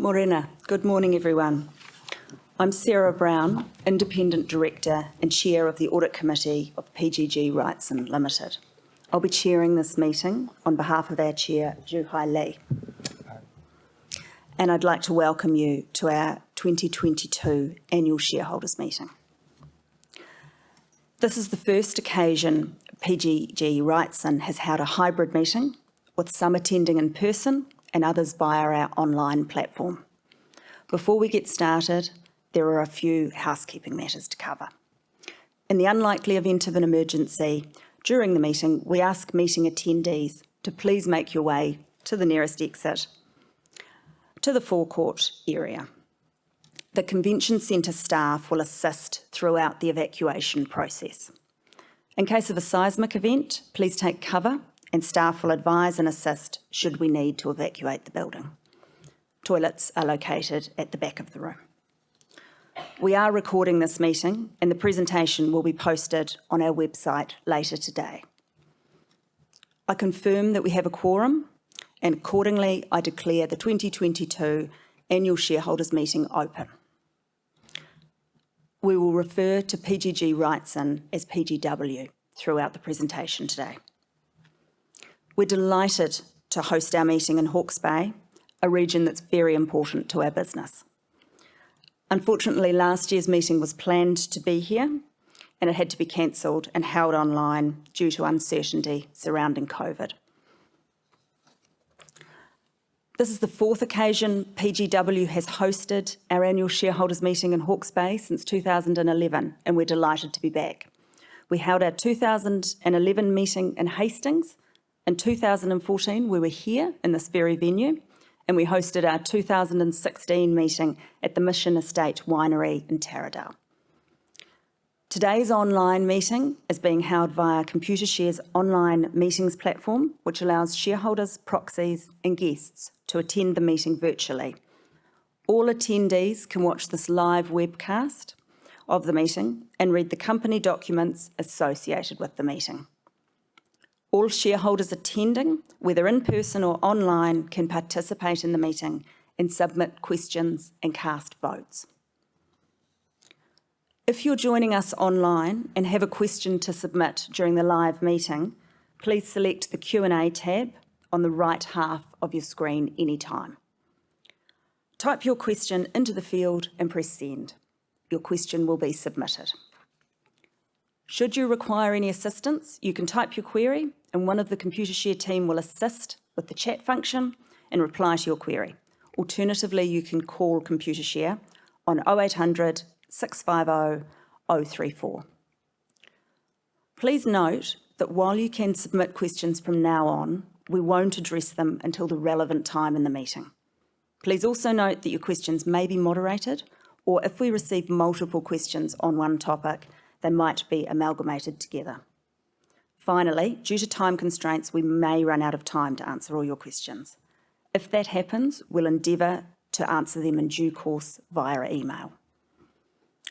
Morena. Good morning, everyone. I'm Sarah Brown, Independent Director and Chair of the Audit Committee of PGG Wrightson Limited. I'll be chairing this meeting on behalf of our Chair, Juhai Lee. And I'd like to welcome you to our 2022 Annual Shareholders Meeting. This is the first occasion PGG Wrightson has held a hybrid meeting, with some attending in person and others via our online platform. Before we get started, there are a few housekeeping matters to cover. In the unlikely event of an emergency, during the meeting, we ask meeting attendees to please make your way to the nearest exit to the forecourt area. The Convention Centre staff will assist throughout the evacuation process. In case of a seismic event, please take cover and staff will advise and assist should we need to evacuate the building. Toilets are located at the back of the room. We are recording this meeting and the presentation will be posted on our website later today. I confirm that we have a quorum and accordingly I declare the 2022 Annual Shareholders Meeting open. We will refer to PGG Wrightson as PGW throughout the presentation today. We're delighted to host our meeting in Hawke's Bay, a region that's very important to our business. Unfortunately, last year's meeting was planned to be here and it had to be cancelled and held online due to uncertainty surrounding COVID. This is the fourth occasion PGW has hosted our annual shareholders meeting in Hawke's Bay since 2011, and we're delighted to be back. We held our 2011 meeting in Hastings. In 2014, we were here in this very venue, and we hosted our 2016 meeting at the Mission Estate Winery in Taradale. Today's online meeting is being held via Computershare's online meetings platform, which allows shareholders, proxies and guests to attend the meeting virtually. All attendees can watch this live webcast of the meeting and read the company documents associated with the meeting. All shareholders attending, whether in person or online, can participate in the meeting and submit questions and cast votes. If you're joining us online and have a question to submit during the live meeting, please select the Q&A tab on the right half of your screen anytime. Type your question into the field and press send. Your question will be submitted. Should you require any assistance, you can type your query and one of the Computershare team will assist with the chat function and reply to your query. Alternatively, you can call Computershare on 0800 650 034. Please note that while you can submit questions from now on, we won't address them until the relevant time in the meeting. Please also note that your questions may be moderated, or if we receive multiple questions on one topic, they might be amalgamated together. Finally, due to time constraints, we may run out of time to answer all your questions. If that happens, we'll endeavour to answer them in due course via email.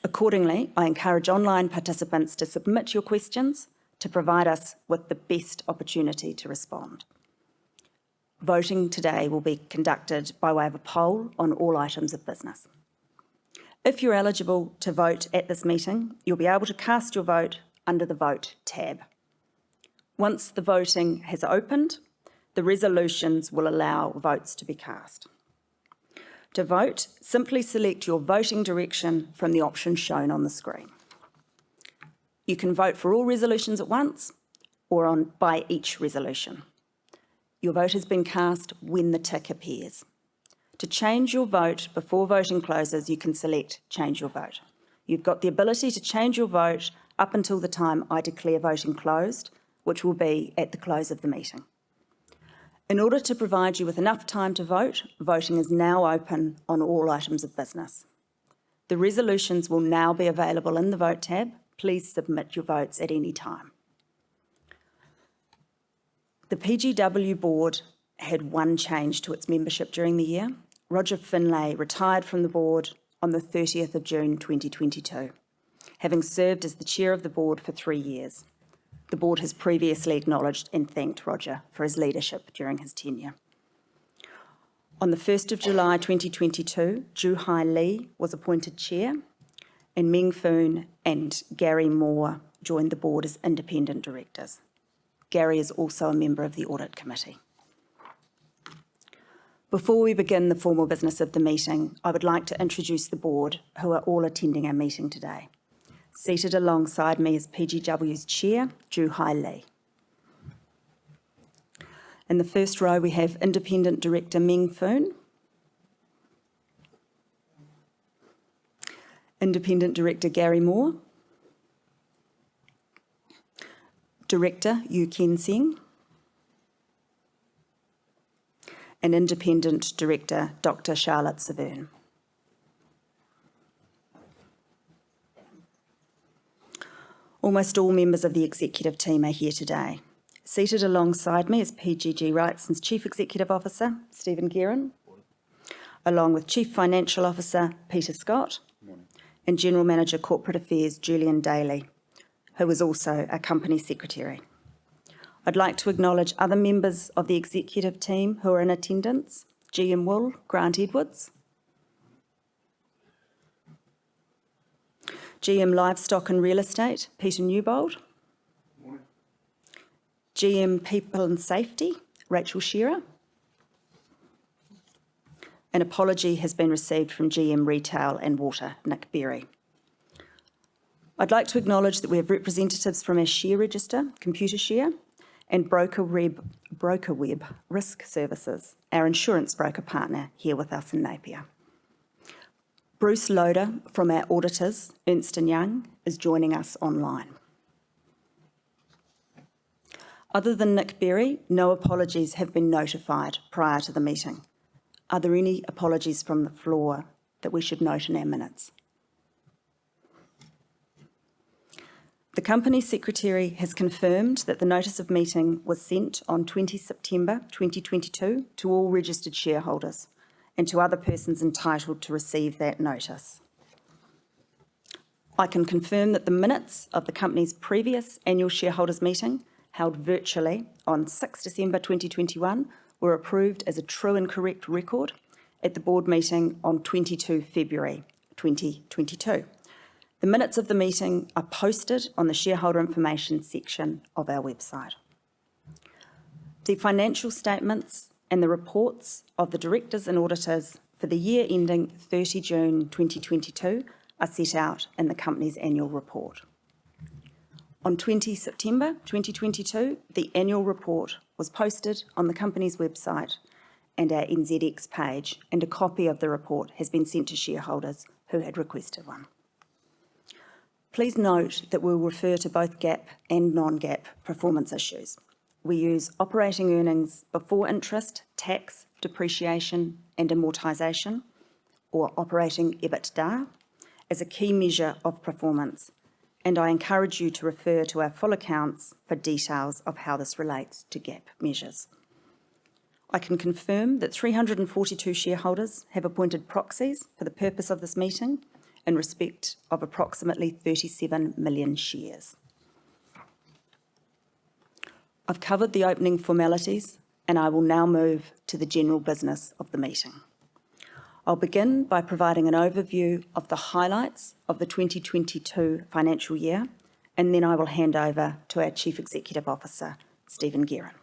Accordingly, I encourage online participants to submit your questions to provide us with the best opportunity to respond. Voting today will be conducted by way of a poll on all items of business. If you're eligible to vote at this meeting, you'll be able to cast your vote under the Vote tab. Once the voting has opened, the resolutions will allow votes to be cast. To vote, simply select your voting direction from the options shown on the screen. You can vote for all resolutions at once or by each resolution. Your vote has been cast when the tick appears. To change your vote before voting closes, you can select Change Your Vote. You've got the ability to change your vote up until the time I declare voting closed, which will be at the close of the meeting. In order to provide you with enough time to vote, voting is now open on all items of business. The resolutions will now be available in the Vote tab. Please submit your votes at any time. The PGW board had one change to its membership during the year. Roger Finlay retired from the board on the 30th of June 2022, having served as the chair of the board for 3 years. The board has previously acknowledged and thanked Roger for his leadership during his tenure. On the 1st of July 2022, Joo-Hai Lee was appointed Chair, and Mingfun and Gary Moore joined the board as independent directors. Gary is also a member of the Audit Committee. Before we begin the formal business of the meeting, I would like to introduce the board who are all attending our meeting today. Seated alongside me is PGW's Chair, Joo-Hai Lee. In the first row, we have Independent Director Mingfun, Independent Director Gary Moore, Director Yu Ken Seng, and Independent Director Dr. Charlotte Severn. Almost all members of the executive team are here today. Seated alongside me is PGG Wrightson's Chief Executive Officer, Stephen Guerin, along with Chief Financial Officer, Peter Scott, and General Manager Corporate Affairs, Julian Daly, who is also a Company Secretary. I'd like to acknowledge other members of the executive team who are in attendance: GM Wool, Grant Edwards, GM Livestock and Real Estate, Peter Newbold, GM People and Safety, Rachel Shearer. An apology has been received from GM Retail and Water, Nick Berry. I'd like to acknowledge that we have representatives from our share register, Computershare, and BrokerWeb Risk Services, our insurance broker partner, here with us in Napier. Bruce Loader from our auditors, Ernst & Young, is joining us online. Other than Nick Berry, no apologies have been notified prior to the meeting. Are there any apologies from the floor that we should note in our minutes? The Company Secretary has confirmed that the notice of meeting was sent on 20 September 2022 to all registered shareholders and to other persons entitled to receive that notice. I can confirm that the minutes of the company's previous annual shareholders meeting, held virtually on 6 December 2021, were approved as a true and correct record at the board meeting on 22 February 2022. The minutes of the meeting are posted on the shareholder information section of our website. The financial statements and the reports of the directors and auditors for the year ending 30 June 2022 are set out in the company's annual report. On 20 September 2022, the annual report was posted on the company's website and our NZX page, and a copy of the report has been sent to shareholders who had requested one. Please note that we'll refer to both GAAP and non-GAAP performance issues. We use operating earnings before interest, tax, depreciation and amortisation, or operating EBITDA, as a key measure of performance, and I encourage you to refer to our full accounts for details of how this relates to GAAP measures. I can confirm that 342 shareholders have appointed proxies for the purpose of this meeting in respect of approximately 37 million shares. I've covered the opening formalities, and I will now move to the general business of the meeting. I'll begin by providing an overview of the highlights of the 2022 financial year, and then I will hand over to our Chief Executive Officer, Stephen Guerin.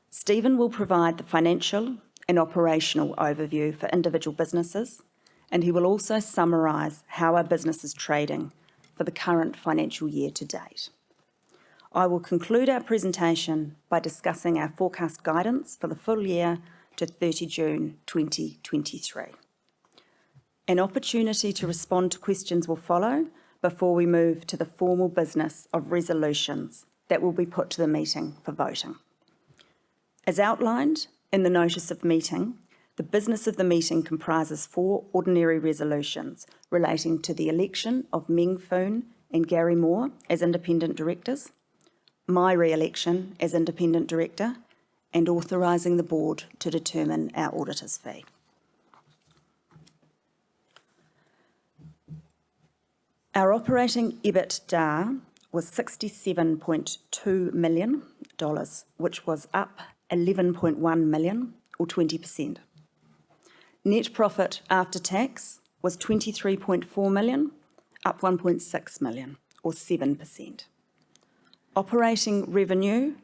Stephen will provide the financial and operational overview for individual businesses, and he will also summarise how our business is trading for the current financial year to date. I will conclude our presentation by discussing our forecast guidance for the full year to 30 June 2023. An opportunity to respond to questions will follow before we move to the formal business of resolutions that will be put to the meeting for voting. As outlined in the notice of meeting, the business of the meeting comprises 4 ordinary resolutions relating to the election of Mingfun and Gary Moore as independent directors, my re-election as independent director, and authorising the board to determine our auditor's fee. Our operating EBITDA was $67.2 million, which was up $11.1 million, or 20%. Net profit after tax was $23.4 million, up $1.6 million, or 7%. Operating revenue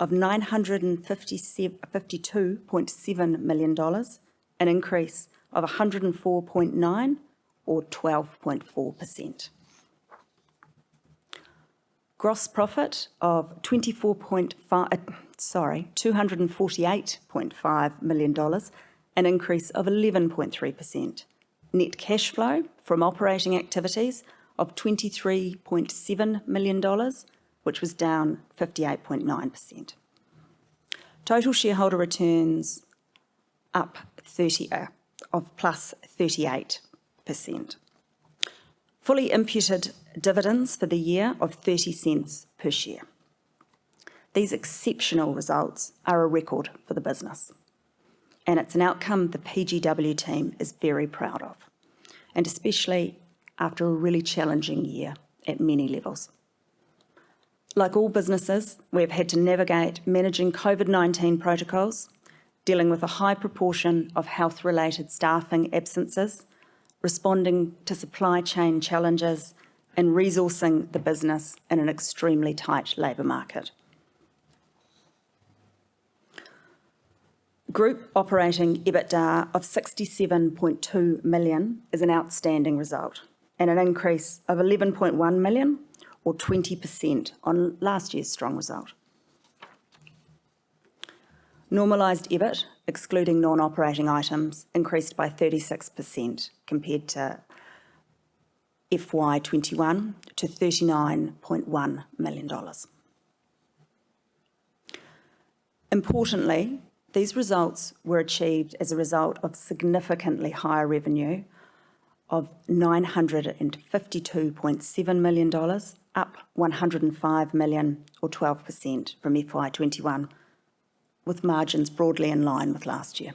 of $952.7 million, an increase of $104.9 or 12.4%. Gross profit of $248.5 million, an increase of 11.3%. Net cash flow from operating activities of $23.7 million, which was down 58.9%. Total shareholder returns of plus 38%. Fully imputed dividends for the year of 30 cents per share. These exceptional results are a record for the business, and it's an outcome the PGW team is very proud of, and especially after a really challenging year at many levels. Like all businesses, we have had to navigate managing COVID-19 protocols, dealing with a high proportion of health-related staffing absences, responding to supply chain challenges, and resourcing the business in an extremely tight labour market. Group operating EBITDA of $67.2 million is an outstanding result, and an increase of $11.1 million, or 20% on last year's strong result. Normalised EBIT, excluding non-operating items, increased by 36% compared to FY21 to $39.1 million. Importantly, these results were achieved as a result of significantly higher revenue of $952.7 million, up $105 million or 12% from FY21, with margins broadly in line with last year.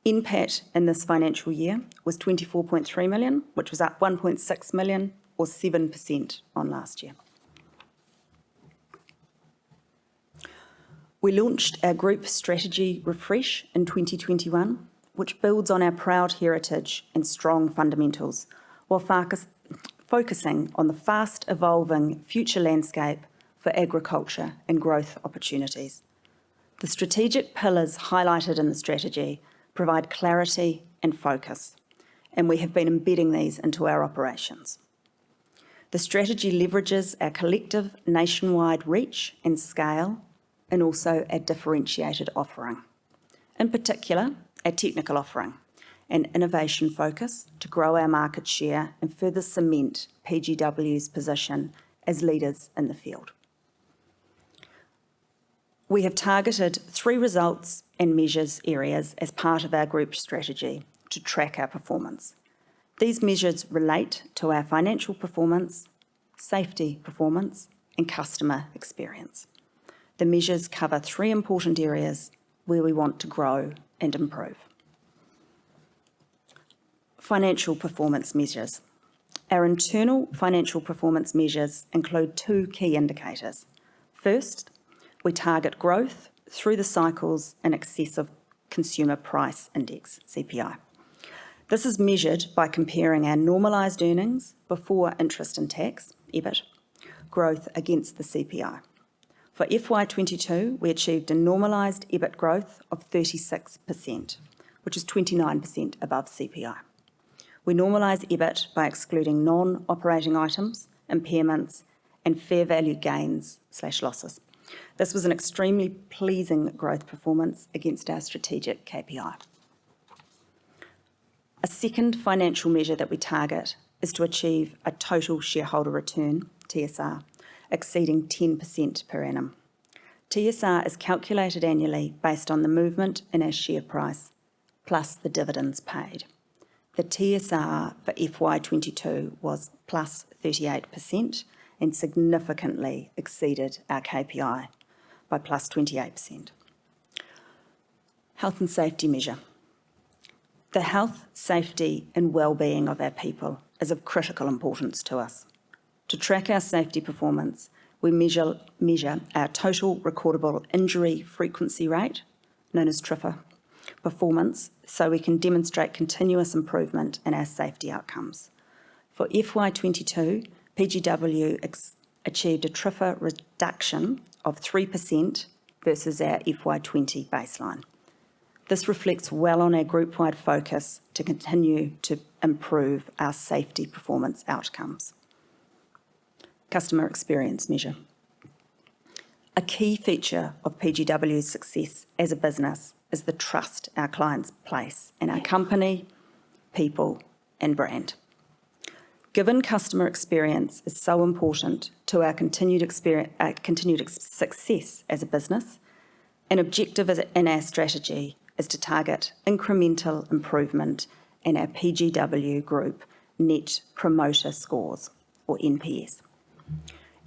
NPAT in this financial year was $24.3 million, which was up $1.6 million or 7% on last year. We launched our group strategy Refresh in 2021, which builds on our proud heritage and strong fundamentals, while focusing on the fast-evolving future landscape for agriculture and growth opportunities. The strategic pillars highlighted in the strategy provide clarity and focus, and we have been embedding these into our operations. The strategy leverages our collective nationwide reach and scale, and also our differentiated offering. In particular, our technical offering and innovation focus to grow our market share and further cement PGW's position as leaders in the field. We have targeted 3 results and measures areas as part of our group strategy to track our performance. These measures relate to our financial performance, safety performance, and customer experience. The measures cover 3 important areas where we want to grow and improve. Financial performance measures. Our internal financial performance measures include 2 key indicators. First, we target growth through the cycles in excess of Consumer Price Index, CPI. This is measured by comparing our normalised earnings before interest and tax, EBIT, growth against the CPI. For FY22, we achieved a normalised EBIT growth of 36%, which is 29% above CPI. We normalise EBIT by excluding non-operating items, impairments, and fair value gains/losses. This was an extremely pleasing growth performance against our strategic KPI. A second financial measure that we target is to achieve a total shareholder return, TSR, exceeding 10% per annum. TSR is calculated annually based on the movement in our share price plus the dividends paid. The TSR for FY22 was plus 38% and significantly exceeded our KPI by plus 28%. Health and safety measure. The health, safety and well-being of our people is of critical importance to us. To track our safety performance, we measure our total recordable injury frequency rate, known as TRIFR, performance, so we can demonstrate continuous improvement in our safety outcomes. For FY22, PGW achieved a TRIFR reduction of 3% versus our FY20 baseline. This reflects well on our group-wide focus to continue to improve our safety performance outcomes. Customer experience measure. A key feature of PGW's success as a business is the trust our clients place in our company, people, and brand. Given customer experience is so important to our continued success as a business, an objective in our strategy is to target incremental improvement in our PGW Group Net Promoter Scores, or NPS.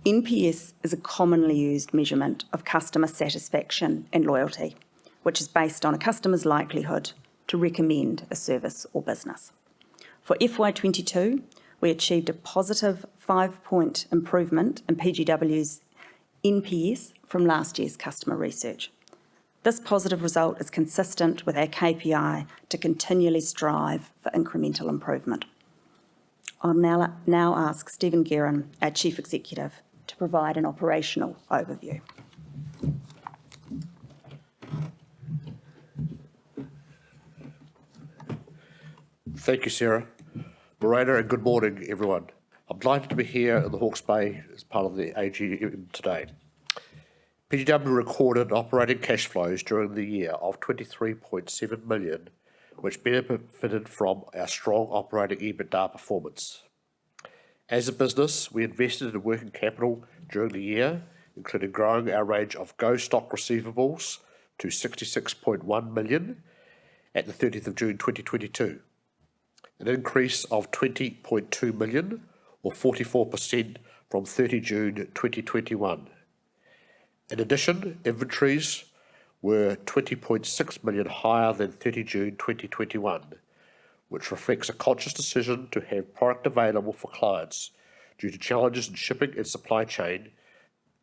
NPS is a commonly used measurement of customer satisfaction and loyalty, which is based on a customer's likelihood to recommend a service or business. For FY22, we achieved a positive 5-point improvement in PGW's NPS from last year's customer research. This positive result is consistent with our KPI to continually strive for incremental improvement. I'll now ask Stephen Guerin, our Chief Executive, to provide an operational overview. Thank you, Sarah. Morena, and good morning, everyone. I'm delighted to be here in the Hawke's Bay as part of the AGM today. PGW recorded operating cash flows during the year of $23.7 million, which benefited from our strong operating EBITDA performance. As a business, we invested in working capital during the year, including growing our range of Go stock receivables to $66.1 million at the 30th of June 2022, an increase of $20.2 million or 44% from 30 June 2021. In addition, inventories were $20.6 million higher than 30 June 2021, which reflects a conscious decision to have product available for clients due to challenges in shipping and supply chain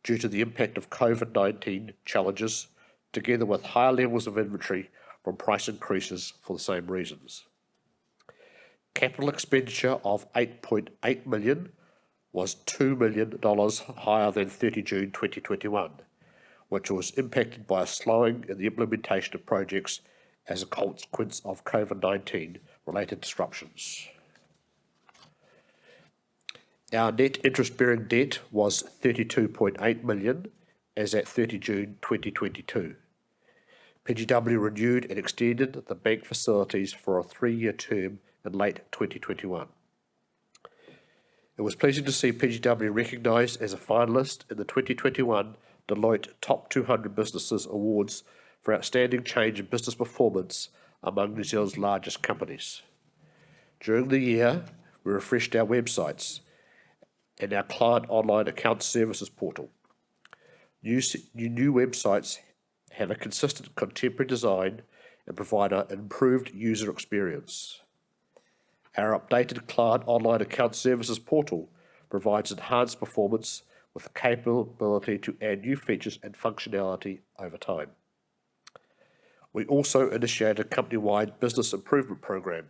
due to the impact of COVID-19 challenges, together with higher levels of inventory from price increases for the same reasons. Capital expenditure of $8.8 million was $2 million higher than 30 June 2021, which was impacted by a slowing in the implementation of projects as a consequence of COVID-19 related disruptions. Our net interest-bearing debt was $32.8 million as at 30 June 2022. PGW renewed and extended the bank facilities for a 3-year term in late 2021. It was pleasing to see PGW recognised as a finalist in the 2021 Deloitte Top 200 Businesses Awards for outstanding change in business performance among New Zealand's largest companies. During the year, we refreshed our websites and our client online account services portal. New websites have a consistent contemporary design and provide an improved user experience. Our updated client online account services portal provides enhanced performance with the capability to add new features and functionality over time. We also initiated a company-wide business improvement program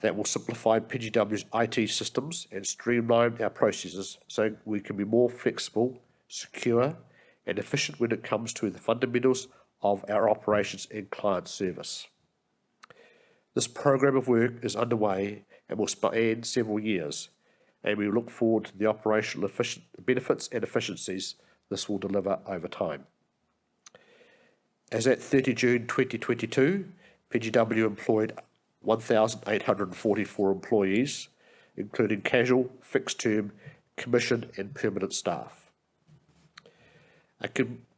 that will simplify PGW's IT systems and streamline our processes so we can be more flexible, secure, and efficient when it comes to the fundamentals of our operations and client service. This program of work is underway and will span several years, and we look forward to the operational benefits and efficiencies this will deliver over time. As at 30 June 2022, PGW employed 1,844 employees, including casual, fixed-term, commission and permanent staff. A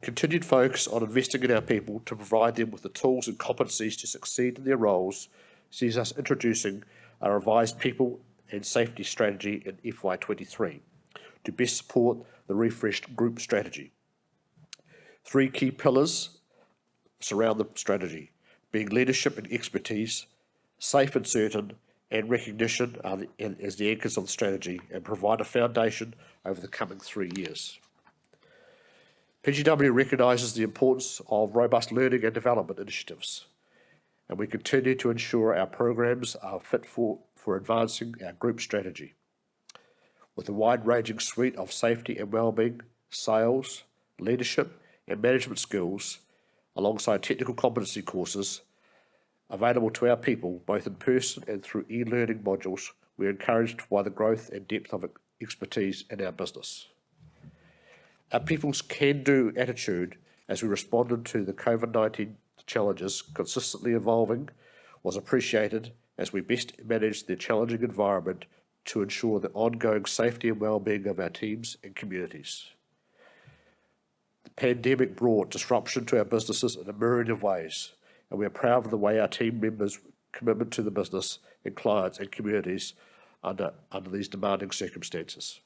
continued focus on investing in our people to provide them with the tools and competencies to succeed in their roles sees us introducing a revised people and safety strategy in FY23 to best support the refreshed group strategy. 3 key pillars surround the strategy, being leadership and expertise, safe and certain, and recognition as the anchors of the strategy and provide a foundation over the coming 3 years. PGW recognises the importance of robust learning and development initiatives, and we continue to ensure our programs are fit for advancing our group strategy. With a wide-ranging suite of safety and wellbeing, sales, leadership and management skills, alongside technical competency courses available to our people, both in person and through e-learning modules, we are encouraged by the growth and depth of expertise in our business. Our people's can-do attitude as we responded to the COVID-19 challenges consistently evolving was appreciated as we best managed the challenging environment to ensure the ongoing safety and well-being of our teams and communities. The pandemic brought disruption to our businesses in a myriad of ways, and we are proud of the way our team members' commitment to the business and clients and communities under these demanding circumstances.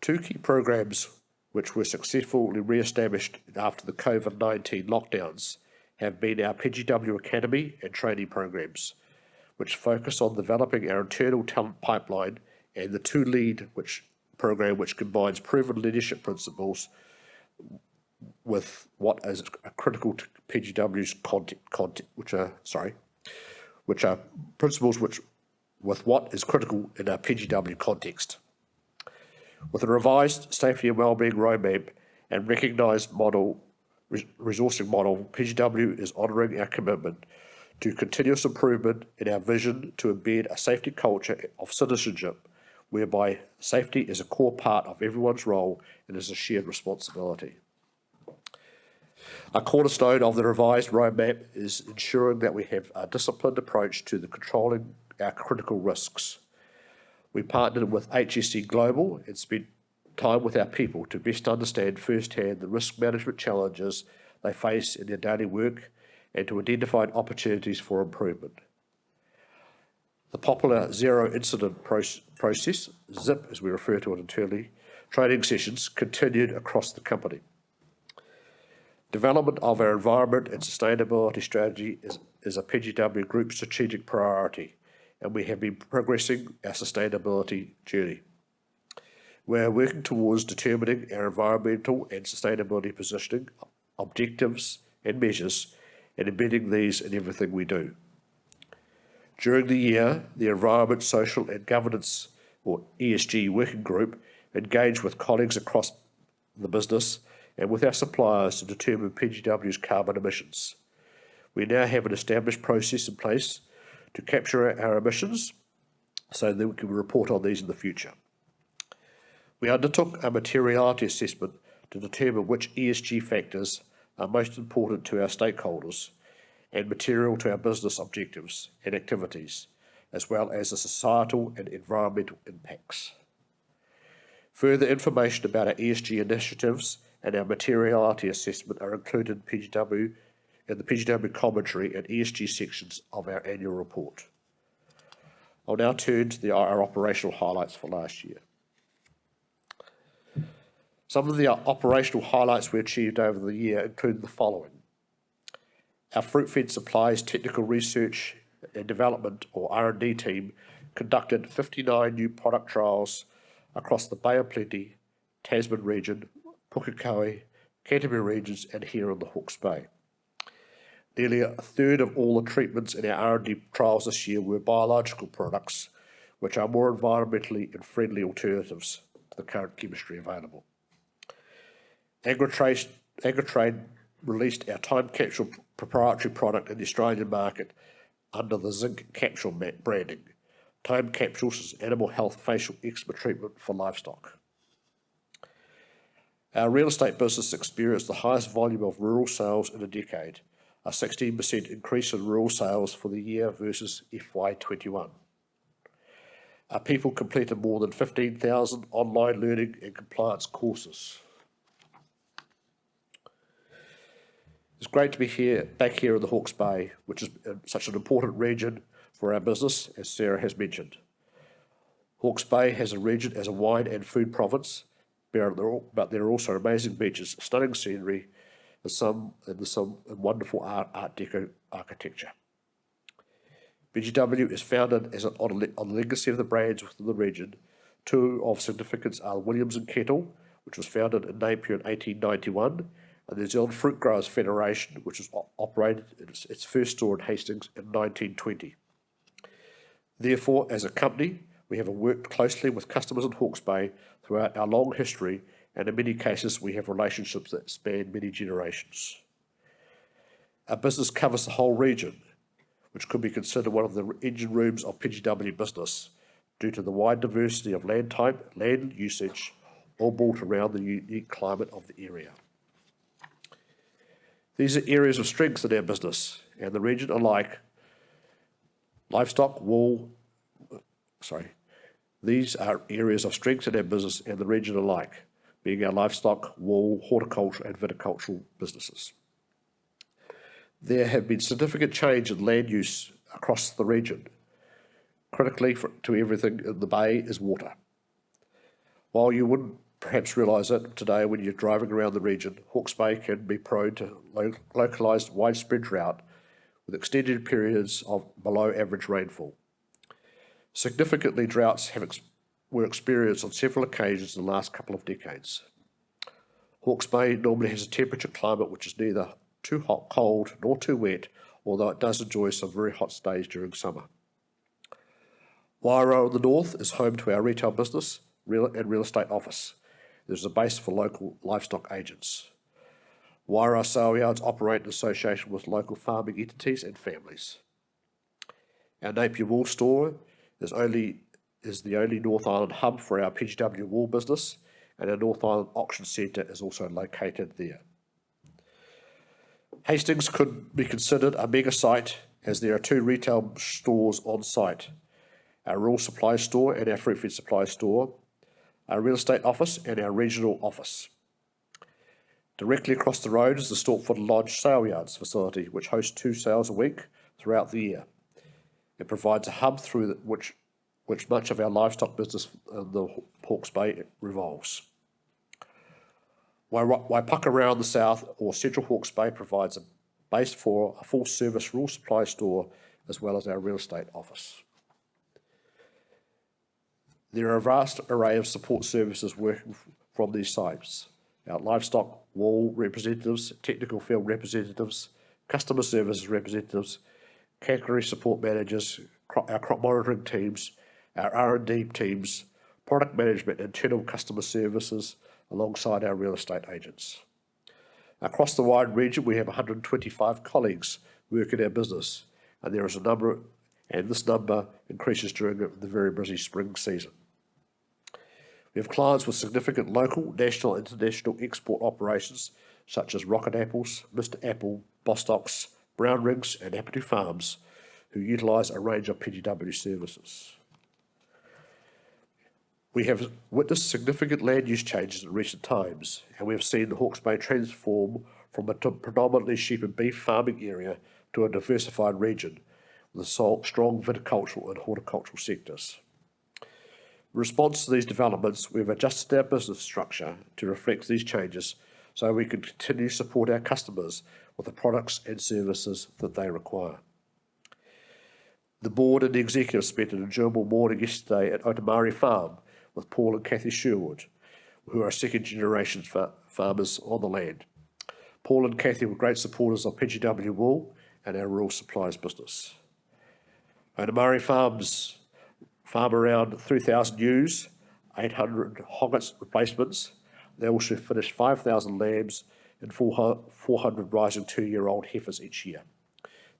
Two key programs which were successfully re-established after the COVID-19 lockdowns have been our PGW Academy and trainee programs, which focus on developing our internal talent pipeline, and the two lead program which combines proven leadership principles with what is critical to PGW's with what is critical in our PGW context. With a revised safety and wellbeing roadmap and recognised resourcing model, PGW is honouring our commitment to continuous improvement in our vision to embed a safety culture of citizenship, whereby safety is a core part of everyone's role and is a shared responsibility. A cornerstone of the revised roadmap is ensuring that we have a disciplined approach to controlling our critical risks. We partnered with HSE Global and spent time with our people to best understand firsthand the risk management challenges they face in their daily work and to identify opportunities for improvement. The popular Zero Incident Process, ZIP as we refer to it internally, training sessions continued across the company. Development of our environment and sustainability strategy is a PGW Group strategic priority, and we have been progressing our sustainability journey. We are working towards determining our environmental and sustainability positioning, objectives and measures, and embedding these in everything we do. During the year, the Environment, Social and Governance, or ESG Working Group, engaged with colleagues across the business and with our suppliers to determine PGW's carbon emissions. We now have an established process in place to capture our emissions so that we can report on these in the future. We undertook a materiality assessment to determine which ESG factors are most important to our stakeholders and material to our business objectives and activities, as well as the societal and environmental impacts. Further information about our ESG initiatives and our materiality assessment are included in the PGW commentary and ESG sections of our annual report. I'll now turn to our operational highlights for last year. Some of the operational highlights we achieved over the year include the following. Our fruit fed supplies technical research and development, or R&D team, conducted 59 new product trials across the Bay of Plenty, Tasman region, Pukekohe, Canterbury regions, and here in the Hawke's Bay. Nearly a third of all the treatments in our R&D trials this year were biological products, which are more environmentally and friendly alternatives to the current chemistry available. Agritrade released our time capsule proprietary product in the Australian market under the Zinc Capsule branding. Time capsules is animal health facial eczema treatment for livestock. Our real estate business experienced the highest volume of rural sales in a decade, a 16% increase in rural sales for the year versus FY21. Our people completed more than 15,000 online learning and compliance courses. It's great to be back here in the Hawke's Bay, which is such an important region for our business, as Sarah has mentioned. Hawke's Bay has a region as a wine and food province, but there are also amazing beaches, stunning scenery, and some wonderful Art Deco architecture. PGW is founded on the legacy of the brands within the region. Two of significance are Williams & Kettle, which was founded in Napier in 1891, and the New Zealand Fruit Growers Federation, which was operated its first store in Hastings in 1920. Therefore, as a company, we have worked closely with customers in Hawke's Bay throughout our long history, and in many cases we have relationships that span many generations. Our business covers the whole region, which could be considered one of the engine rooms of PGW business due to the wide diversity of land type, land usage, all built around the unique climate of the area. These are areas of strength in our business and the region alike. These are areas of strength in our business and the region alike, being our livestock, wool, horticulture and viticultural businesses. There have been significant change in land use across the region. Critically to everything in the bay is water. While you wouldn't perhaps realise it today when you're driving around the region, Hawke's Bay can be prone to localised widespread drought with extended periods of below average rainfall. Significantly, droughts were experienced on several occasions in the last couple of decades. Hawke's Bay normally has a temperature climate which is neither too hot, cold, nor too wet, although it does enjoy some very hot days during summer. Wairau in the north is home to our retail business and real estate office. There's a base for local livestock agents. Wairau sale yards operate in association with local farming entities and families. Our Napier wool store is the only North Island hub for our PGW wool business, and our North Island auction centre is also located there. Hastings could be considered a mega site as there are 2 retail stores on site, our rural supply store and our fruit feed supply store, our real estate office and our regional office. Directly across the road is the Stortford Lodge Sale Yards facility, which hosts 2 sales a week throughout the year. It provides a hub through which much of our livestock business in the Hawke's Bay revolves. Waipuka around the south or central Hawke's Bay provides a base for a full-service rural supply store as well as our real estate office. There are a vast array of support services working from these sites. Our livestock, wool representatives, technical field representatives, customer services representatives, category support managers, our crop monitoring teams, our R&D teams, product management and internal customer services alongside our real estate agents. Across the wide region we have 125 colleagues work in our business, and this number increases during the very busy spring season. We have clients with significant local, national and international export operations such as Rocket Apples, Mr Apple, Bostocks, Brown Rigs and Apatoo Farms, who utilise a range of PGW services. We have witnessed significant land use changes in recent times, and we have seen the Hawke's Bay transform from a predominantly sheep and beef farming area to a diversified region with strong viticultural and horticultural sectors. In response to these developments, we have adjusted our business structure to reflect these changes so we can continue to support our customers with the products and services that they require. The board and the executive spent an enjoyable morning yesterday at Otamari Farm with Paul and Kathy Sherwood, who are second-generation farmers on the land. Paul and Kathy were great supporters of PGW Wool and our rural supplies business. Otamari Farms farm around 3,000 ewes, 800 hoggets replacements. They also finish 5,000 lambs and 400 rising 2-year-old heifers each year.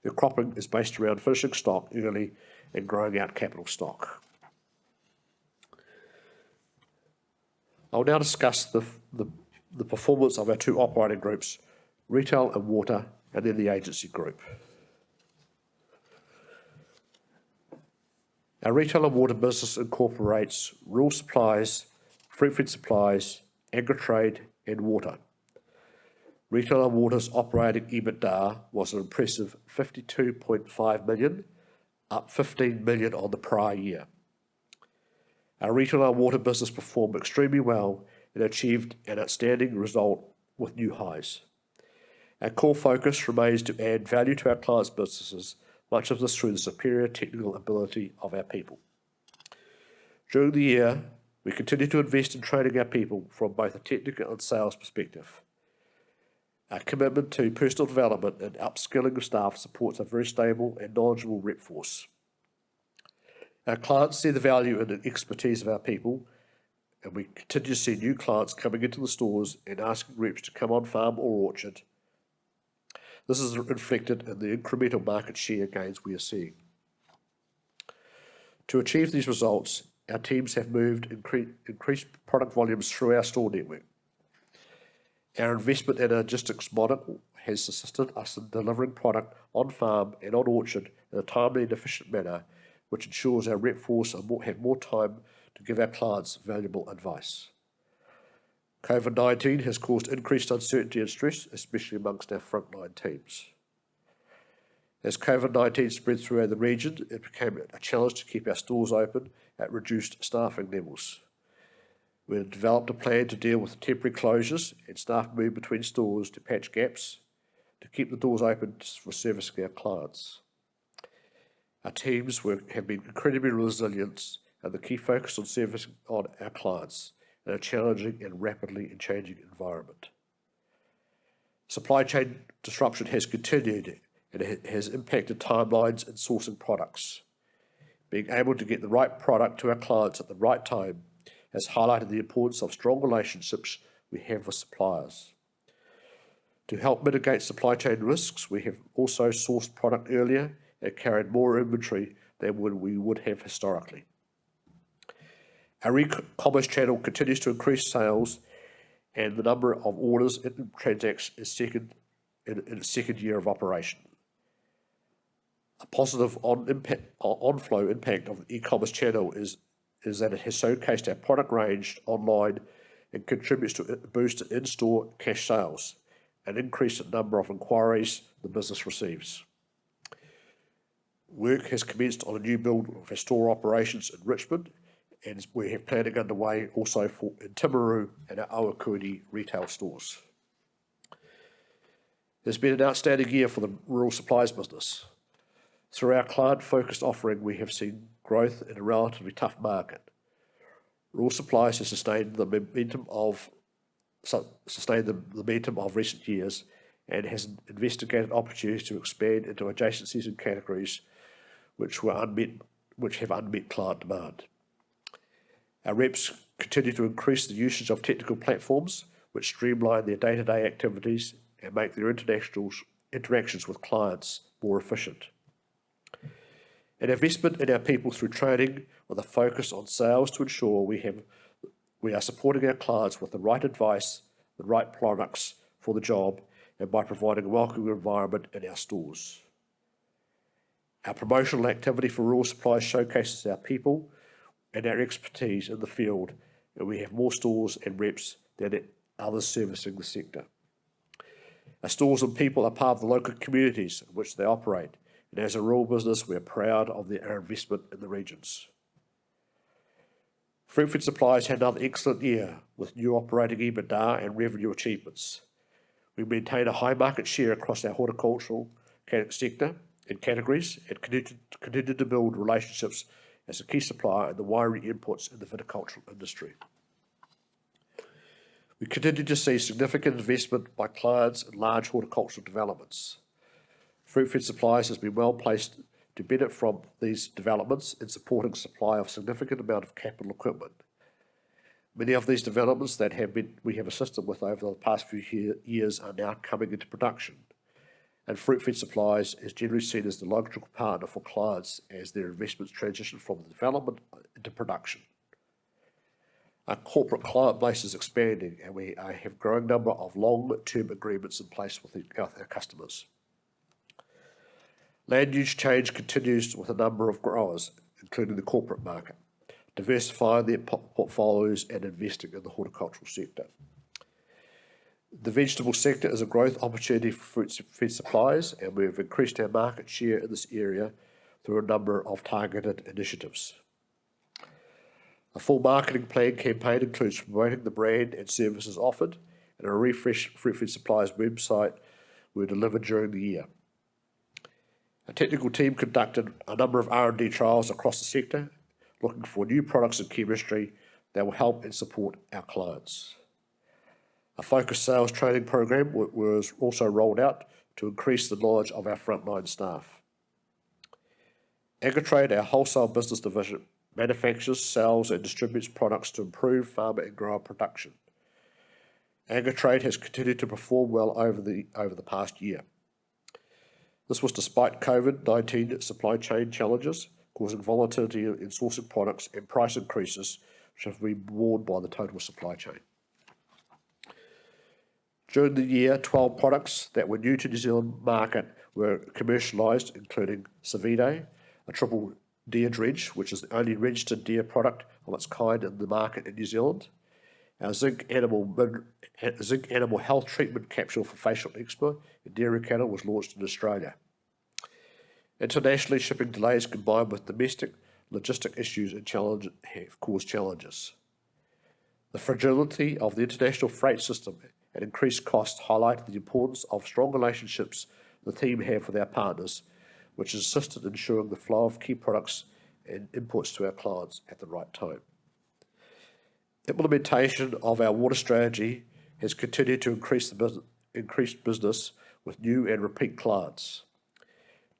Their cropping is based around finishing stock early and growing out capital stock. I'll now discuss the performance of our 2 operating groups, retail and water, and then the agency group. Our retail and water business incorporates rural supplies, fruit feed supplies, agri-trade and water. Retail and water's operating EBITDA was an impressive $52.5 million, up $15 million on the prior year. Our retail and water business performed extremely well and achieved an outstanding result with new highs. Our core focus remains to add value to our clients' businesses, much of this through the superior technical ability of our people. During the year, We continue to invest in training our people from both a technical and sales perspective. Our commitment to personal development and upskilling of staff supports a very stable and knowledgeable rep force. Our clients see the value in the expertise of our people, and we continue to see new clients coming into the stores and asking reps to come on farm or orchard. This is reflected in the incremental market share gains we are seeing. To achieve these results, our teams have moved increased product volumes through our store network. Our investment in a logistics model has assisted us in delivering product on farm and on orchard in a timely and efficient manner, which ensures our rep force have more time to give our clients valuable advice. COVID-19 has caused increased uncertainty and stress, especially amongst our frontline teams. As COVID-19 spread throughout the region, it became a challenge to keep our stores open at reduced staffing levels. We have developed a plan to deal with temporary closures and staff moved between stores to patch gaps, to keep the doors open for servicing our clients. Our teams have been incredibly resilient, and the key focus on servicing on our clients in a challenging and rapidly changing environment. Supply chain disruption has continued, and it has impacted timelines and sourcing products. Being able to get the right product to our clients at the right time has highlighted the importance of strong relationships we have with suppliers. To help mitigate supply chain risks, we have also sourced product earlier and carried more inventory than we would have historically. Our e-commerce channel continues to increase sales, and the number of orders and transactions is in its second year of operation. A positive on-flow impact of the e-commerce channel is that it has showcased our product range online and contributes to a boost in in-store cash sales, an increased number of inquiries the business receives. Work has commenced on a new build of our store operations in Richmond, and we have planning underway also in Timaru and our Awakuni retail stores. It's been an outstanding year for the rural supplies business. Through our client-focused offering, we have seen growth in a relatively tough market. Rural supplies has sustained the momentum of recent years and has investigated opportunities to expand into adjacencies and categories which have unmet client demand. Our reps continue to increase the usage of technical platforms which streamline their day-to-day activities and make their interactions with clients more efficient. An investment in our people through training with a focus on sales to ensure we are supporting our clients with the right advice, the right products for the job, and by providing a welcoming environment in our stores. Our promotional activity for rural supplies showcases our people and our expertise in the field, and we have more stores and reps than others servicing the sector. Our stores and people are part of the local communities in which they operate, and as a rural business, we are proud of our investment in the regions. Fruitfed Supplies had another excellent year with new operating EBITDA and revenue achievements. We maintain a high market share across our horticultural sector and categories and continue to build relationships as a key supplier in the winery inputs in the viticultural industry. We continue to see significant investment by clients in large horticultural developments. Fruitfed Supplies has been well placed to benefit from these developments in supporting supply of significant amount of capital equipment. Many of these developments that we have assisted with over the past few years are now coming into production, and Fruitfed Supplies is generally seen as the logical partner for clients as their investments transition from development into production. Our corporate client base is expanding, and we have a growing number of long-term agreements in place with our customers. Land use change continues with a number of growers, including the corporate market, diversifying their portfolios and investing in the horticultural sector. The vegetable sector is a growth opportunity for Fruitfed Supplies, and we have increased our market share in this area through a number of targeted initiatives. A full marketing plan campaign includes promoting the brand and services offered, and a refreshed Fruitfed Supplies website were delivered during the year. Our technical team conducted a number of R&D trials across the sector, looking for new products and chemistry that will help and support our clients. A focused sales training program was also rolled out to increase the knowledge of our frontline staff. Agritrade, our wholesale business division, manufactures, sells and distributes products to improve farmer and grower production. Agritrade has continued to perform well over the past year. This was despite COVID-19 supply chain challenges, causing volatility in sourcing products and price increases, which have been borne by the total supply chain. During the year, 12 products that were new to New Zealand market were commercialised, including Savide, a triple deer dredge, which is the only registered deer product of its kind in the market in New Zealand. Our zinc animal health treatment capsule for facial eczema in dairy cattle was launched in Australia. Internationally, shipping delays combined with domestic logistic issues and have caused challenges. The fragility of the international freight system and increased costs highlight the importance of strong relationships the team have with our partners, which has assisted in ensuring the flow of key products and inputs to our clients at the right time. Implementation of our water strategy has continued to increase business with new and repeat clients.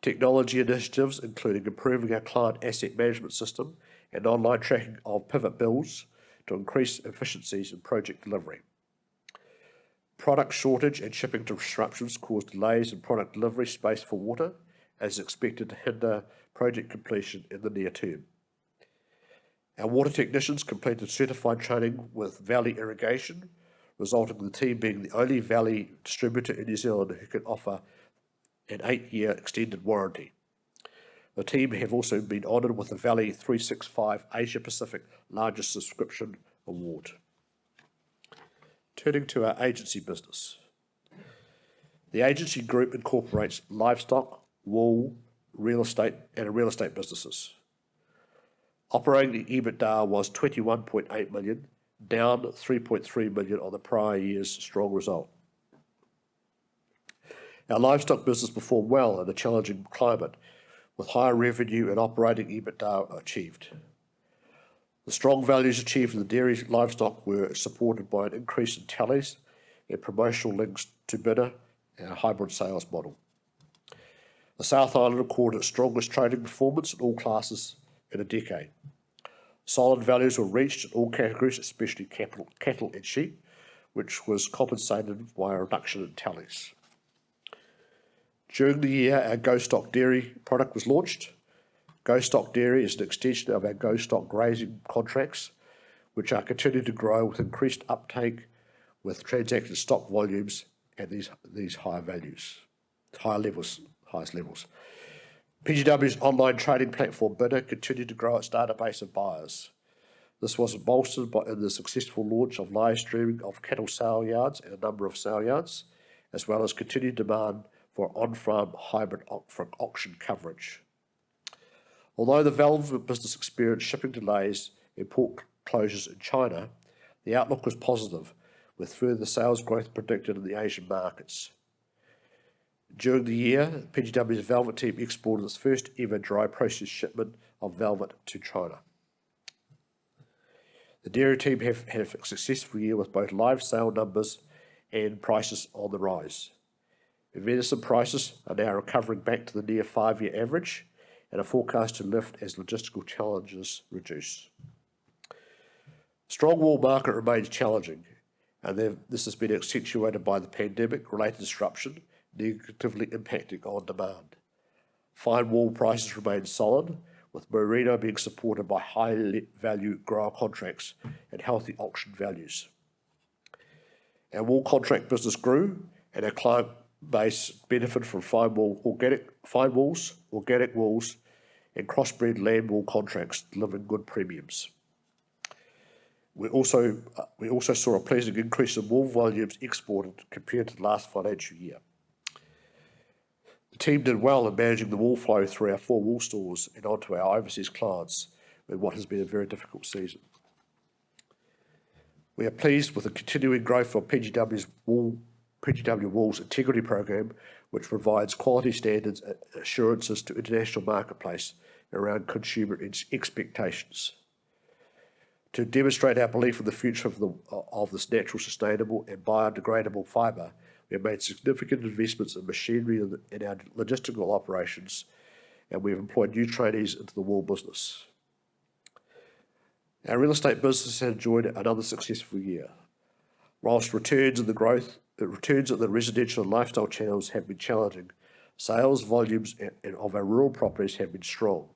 Technology initiatives, including improving our client asset management system and online tracking of pivot bills to increase efficiencies in project delivery. Product shortage and shipping disruptions caused delays in product delivery space for water, as expected to hinder project completion in the near term. Our water technicians completed certified training with Valley Irrigation, resulting in the team being the only Valley distributor in New Zealand who can offer an 8-year extended warranty. The team have also been honoured with the Valley 365 Asia Pacific largest subscription award. Turning to our agency business. The agency group incorporates livestock, wool, real estate businesses. Operating EBITDA was $21.8 million, down $3.3 million on the prior year's strong result. Our livestock business performed well in a challenging climate, with higher revenue and operating EBITDA achieved. The strong values achieved in the dairy livestock were supported by an increase in tallies and promotional links to bidder and a hybrid sales model. The South Island recorded its strongest trading performance in all classes in a decade. Solid values were reached in all categories, especially cattle and sheep, which was compensated by a reduction in tallies. During the year, our GO-Stock dairy product was launched. GO-Stock dairy is an extension of our GO-Stock grazing contracts, which are continuing to grow with increased uptake with transacted stock volumes at these highest levels. PGW's online trading platform Bidder continued to grow its database of buyers. This was bolstered by the successful launch of live streaming of cattle sale yards and a number of sale yards, as well as continued demand for on-farm hybrid auction coverage. Although the velvet business experienced shipping delays and port closures in China, the outlook was positive, with further sales growth predicted in the Asian markets. During the year, PGW's velvet team exported its first ever dry process shipment of velvet to China. The dairy team have had a successful year with both live sale numbers and prices on the rise. Venison prices are now recovering back to the near 5-year average and are forecast to lift as logistical challenges reduce. Strong wool market remains challenging, and this has been accentuated by the pandemic-related disruption negatively impacting on demand. Fine wool prices remain solid, with merino being supported by high-value grower contracts and healthy auction values. Our wool contract business grew, and our client base benefited from fine wools, organic wools, and crossbred lamb wool contracts delivering good premiums. We also saw a pleasing increase in wool volumes exported compared to the last financial year. The team did well in managing the wool flow through our 4 wool stores and onto our overseas clients in what has been a very difficult season. We are pleased with the continuing growth of PGW Wool's integrity program, which provides quality standards and assurances to international marketplace around consumer expectations. To demonstrate our belief in the future of this natural, sustainable and biodegradable fibre, we have made significant investments in machinery in our logistical operations, and we have employed new trainees into the wool business. Our real estate business has enjoyed another successful year. Whilst returns in the residential and lifestyle channels have been challenging, sales volumes of our rural properties have been strong.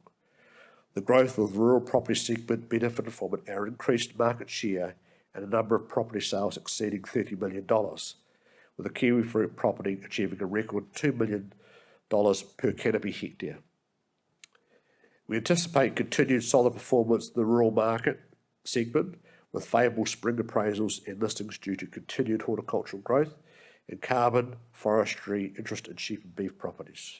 The growth of the rural property segment benefited from our increased market share and a number of property sales exceeding $30 million, with a kiwifruit property achieving a record $2 million per canopy hectare. We anticipate continued solid performance in the rural market segment, with favourable spring appraisals and listings due to continued horticultural growth and carbon forestry interest in sheep and beef properties.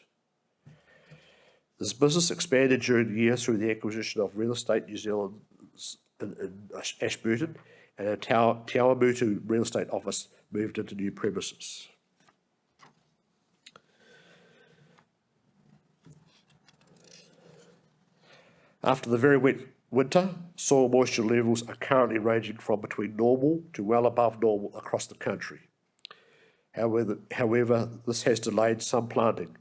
This business expanded during the year through the acquisition of Real Estate New Zealand in Ashburton, and our Tawamutu real estate office moved into new premises. After the very wet winter, soil moisture levels are currently ranging from between normal to well above normal across the country. However, this has delayed some planting,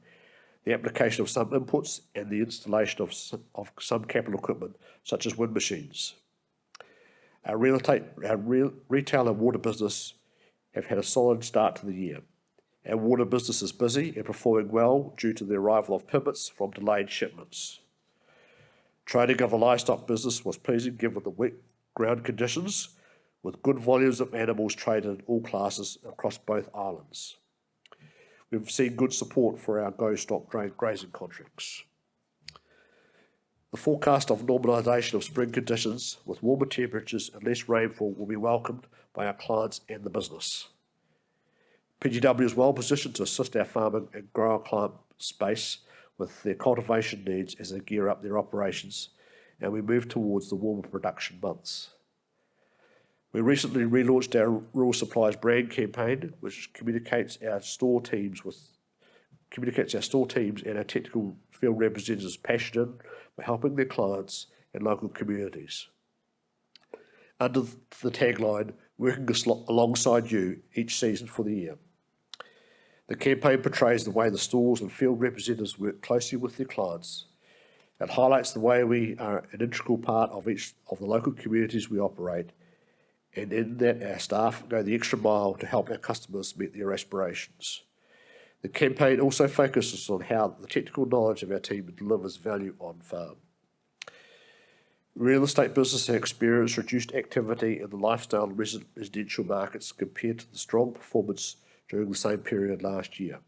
the application of some inputs, and the installation of some capital equipment, such as wind machines. Our retail and water business have had a solid start to the year. Our water business is busy and performing well due to the arrival of permits from delayed shipments. Trading of the livestock business was pleasing given the wet ground conditions, with good volumes of animals traded in all classes across both islands. We've seen good support for our go-stock grazing contracts. The forecast of normalisation of spring conditions with warmer temperatures and less rainfall will be welcomed by our clients and the business. PGW is well positioned to assist our farming and grower client space with their cultivation needs as they gear up their operations, and we move towards the warmer production months. We recently relaunched our Rural Supplies brand campaign, which communicates our store teams and our technical field representatives passionate for helping their clients and local communities. Under the tagline, "Working alongside you each season for the year." The campaign portrays the way the stores and field representatives work closely with their clients. It highlights the way we are an integral part of each of the local communities we operate, and in that our staff go the extra mile to help our customers meet their aspirations. The campaign also focuses on how the technical knowledge of our team delivers value on farm. Real estate business has experienced reduced activity in the lifestyle and residential markets compared to the strong performance during the same period last year.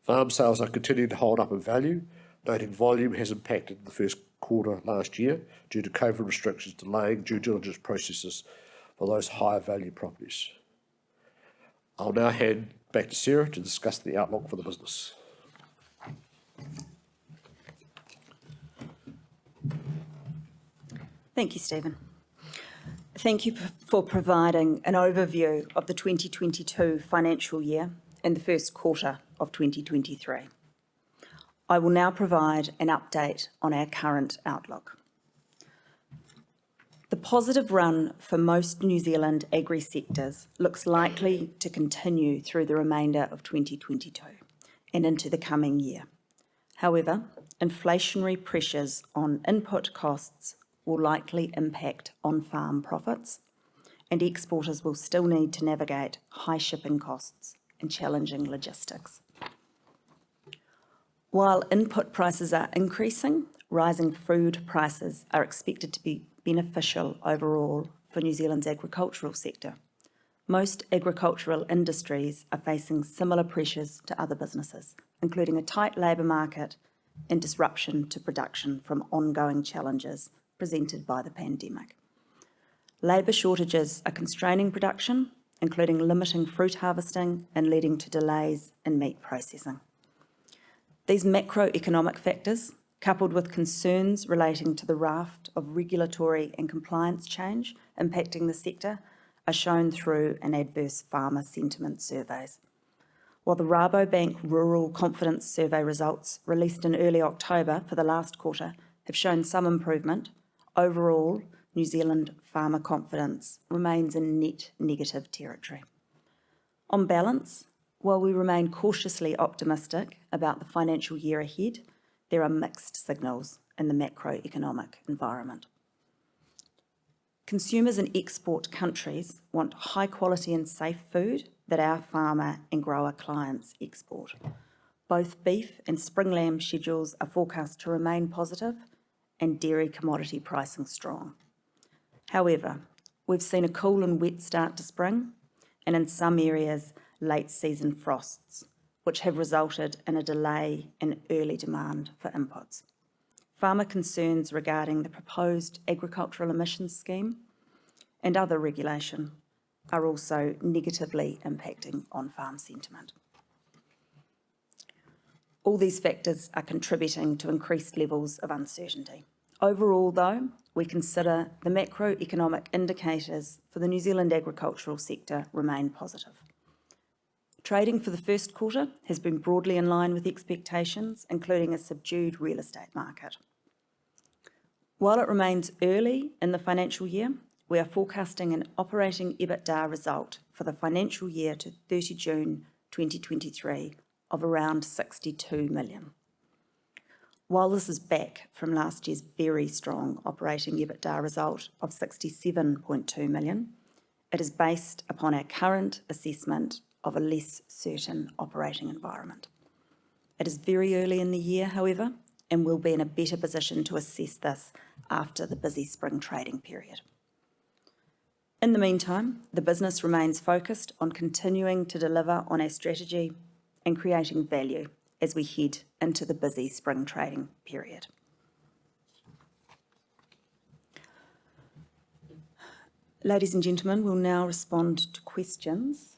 Farm sales are continuing to hold up in value, noting volume has impacted the first quarter last year due to COVID restrictions delaying due diligence processes for those higher value properties. I'll now hand back to Sarah to discuss the outlook for the business. Thank you, Stephen. Thank you for providing an overview of the 2022 financial year and the first quarter of 2023. I will now provide an update on our current outlook. The positive run for most New Zealand agri-sectors looks likely to continue through the remainder of 2022 and into the coming year. However, inflationary pressures on input costs will likely impact on-farm profits, and exporters will still need to navigate high shipping costs and challenging logistics. While input prices are increasing, rising food prices are expected to be beneficial overall for New Zealand's agricultural sector. Most agricultural industries are facing similar pressures to other businesses, including a tight labour market and disruption to production from ongoing challenges presented by the pandemic. Labour shortages are constraining production, including limiting fruit harvesting and leading to delays in meat processing. These macroeconomic factors, coupled with concerns relating to the raft of regulatory and compliance change impacting the sector, are shown through an adverse farmer sentiment surveys. While the Rabobank Rural Confidence Survey results released in early October for the last quarter have shown some improvement, overall, New Zealand farmer confidence remains in net negative territory. On balance, while we remain cautiously optimistic about the financial year ahead, there are mixed signals in the macroeconomic environment. Consumers in export countries want high quality and safe food that our farmer and grower clients export. Both beef and spring lamb schedules are forecast to remain positive and dairy commodity pricing strong. However, we've seen a cool and wet start to spring, and in some areas, late season frosts, which have resulted in a delay in early demand for inputs. Farmer concerns regarding the proposed agricultural emissions scheme and other regulation are also negatively impacting on farm sentiment. All these factors are contributing to increased levels of uncertainty. Overall, though, we consider the macroeconomic indicators for the New Zealand agricultural sector remain positive. Trading for the first quarter has been broadly in line with expectations, including a subdued real estate market. While it remains early in the financial year, we are forecasting an operating EBITDA result for the financial year to 30 June 2023 of around 62 million. While this is back from last year's very strong operating EBITDA result of 67.2 million, it is based upon our current assessment of a less certain operating environment. It is very early in the year, however, and we'll be in a better position to assess this after the busy spring trading period. In the meantime, the business remains focused on continuing to deliver on our strategy and creating value as we head into the busy spring trading period. Ladies and gentlemen, we'll now respond to questions.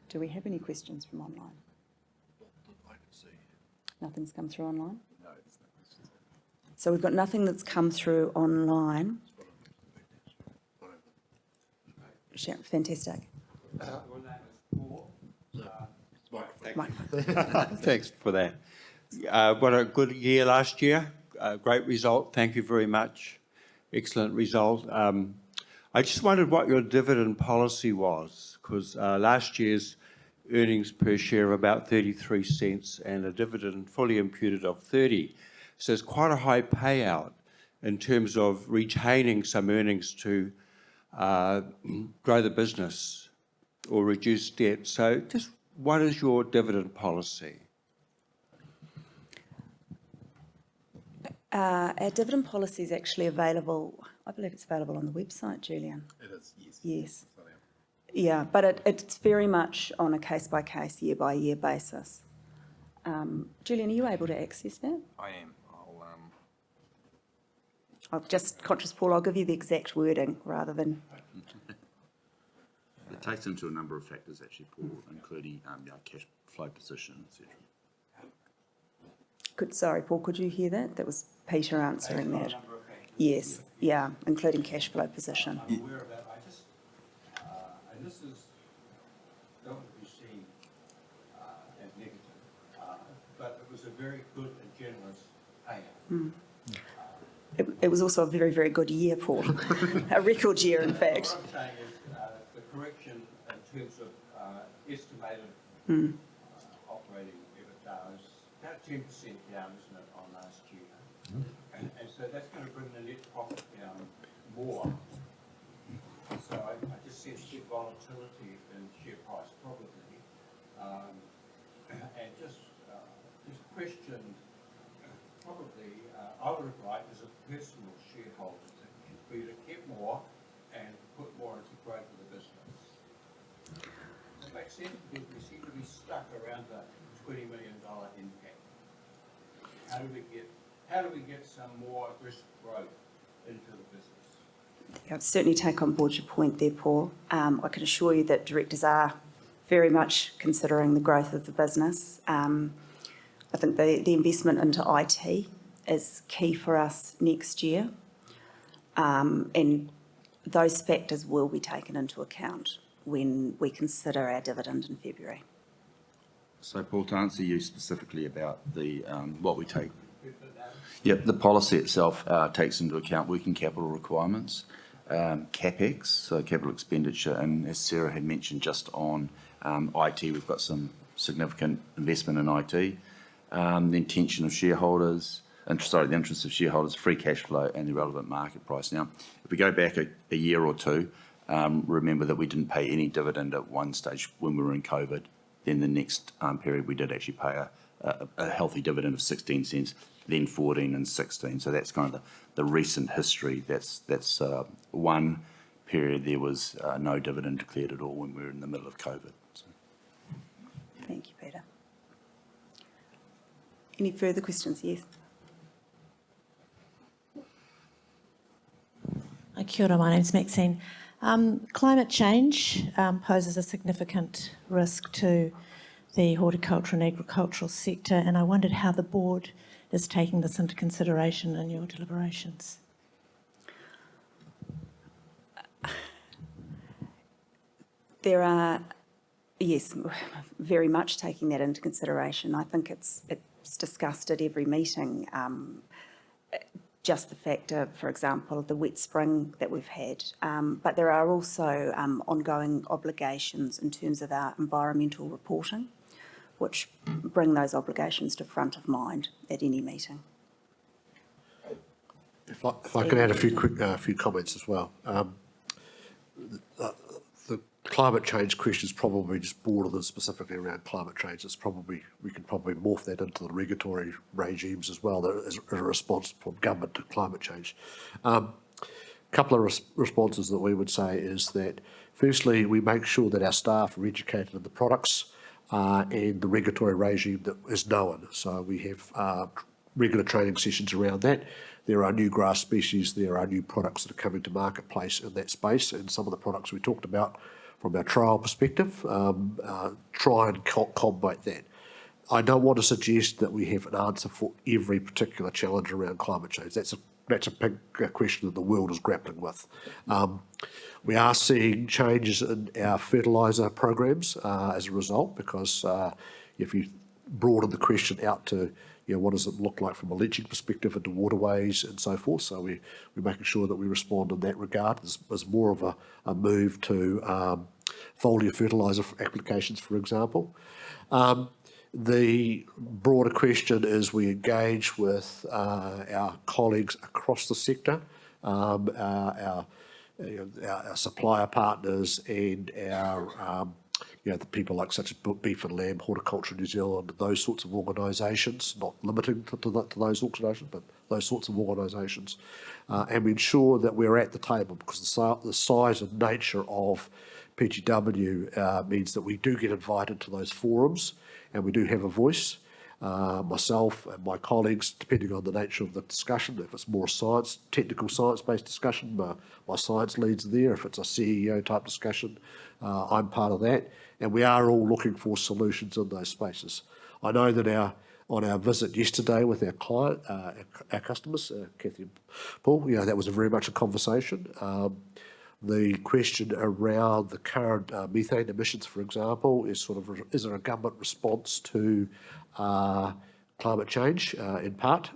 Do we have any questions from online? I can see. Nothing's come through online? No, it's not questions. So we've got nothing that's come through online. Fantastic. Thanks for that. What a good year last year. Great result. Thank you very much. Excellent result. I just wondered what your dividend policy was, because last year's earnings per share of about 33 cents and a dividend fully imputed of 30. So it's quite a high payout in terms of retaining some earnings to grow the business or reduce debt. So just what is your dividend policy? Our dividend policy is actually available, I believe it's available on the website, Julian. It is, yes. Yes. Yeah, but it's very much on a case-by-case, year-by-year basis. Julian, are you able to access that? I am. I'm just conscious, Paul, I'll give you the exact wording rather than... It takes into a number of factors, actually, Paul, including cash flow position, etc. Sorry, Paul, could you hear that? That was Peter answering that. Yes, yeah, including cash flow position. I'm aware of that. And this is not to be seen as negative, but it was a very good and generous payout. It was also a very, very good year, Paul. A record year, in fact. What I'm saying is the correction in terms of estimated operating EBITDA is about 10% down, isn't it, on last year? And so that's going to bring the net profit down more. So I just sense big volatility in share price, probably. And just questioned, probably, I would have liked as a personal shareholder for you to keep more and put more into growth of the business. It makes sense because we seem to be stuck around the $20 million impact. How do we get some more aggressive growth into the business? Yeah, I'd certainly take on board your point there, Paul. I can assure you that directors are very much considering the growth of the business. I think the investment into IT is key for us next year, and those factors will be taken into account when we consider our dividend in February. So, Paul, to answer you specifically about the what we take Yep, the policy itself takes into account working capital requirements, CapEx, so capital expenditure, and as Sarah had mentioned just on IT, we've got some significant investment in IT, the intention of shareholders, the interest of shareholders, free cash flow and the relevant market price. Now, if we go back a year or two, remember that we didn't pay any dividend at one stage when we were in COVID. Then the next period we did actually pay a healthy dividend of 16 cents, then 14 and 16. So that's kind of the recent history. That's one period there was no dividend declared at all when we were in the middle of COVID. So. Thank you, Peter. Any further questions? Yes. Kia ora, my name's Maxine. Climate change poses a significant risk to the horticulture and agricultural sector, and I wondered how the board is taking this into consideration in your deliberations. There are, yes, very much taking that into consideration. I think it's discussed at every meeting. Just the fact of, for example, the wet spring that we've had. But there are also ongoing obligations in terms of our environmental reporting, which bring those obligations to front of mind at any meeting. If I can add a few comments as well. The climate change question is probably just broader than specifically around climate change. It's probably, we can probably morph that into the regulatory regimes as well as a response from government to climate change. Couple of responses that we would say is that firstly, we make sure that our staff are educated in the products and the regulatory regime that is known. So we have regular training sessions around that. There are new grass species, there are new products that are coming to marketplace in that space, and some of the products we talked about from our trial perspective, try and combat that. I don't want to suggest that we have an answer for every particular challenge around climate change. That's a big question that the world is grappling with. We are seeing changes in our fertiliser programs as a result, because if you broaden the question out to, what does it look like from a leaching perspective into waterways and so forth. So we're making sure that we respond in that regard. There's more of a move to foliar fertiliser applications, for example. The broader question is we engage with our colleagues across the sector, our supplier partners and our the people like such as Beef and Lamb, Horticulture New Zealand, those sorts of organisations, not limiting to those organisations, but those sorts of organisations. And we ensure that we're at the table, because the size and nature of PGW means that we do get invited to those forums and we do have a voice. Myself and my colleagues, depending on the nature of the discussion, if it's more technical science-based discussion, my science leads there. If it's a CEO type discussion, I'm part of that. And we are all looking for solutions in those spaces. I know that on our visit yesterday with our client, our customers, Kathy and Paul, that was very much a conversation. The question around the current methane emissions, for example, is is there a government response to climate change in part?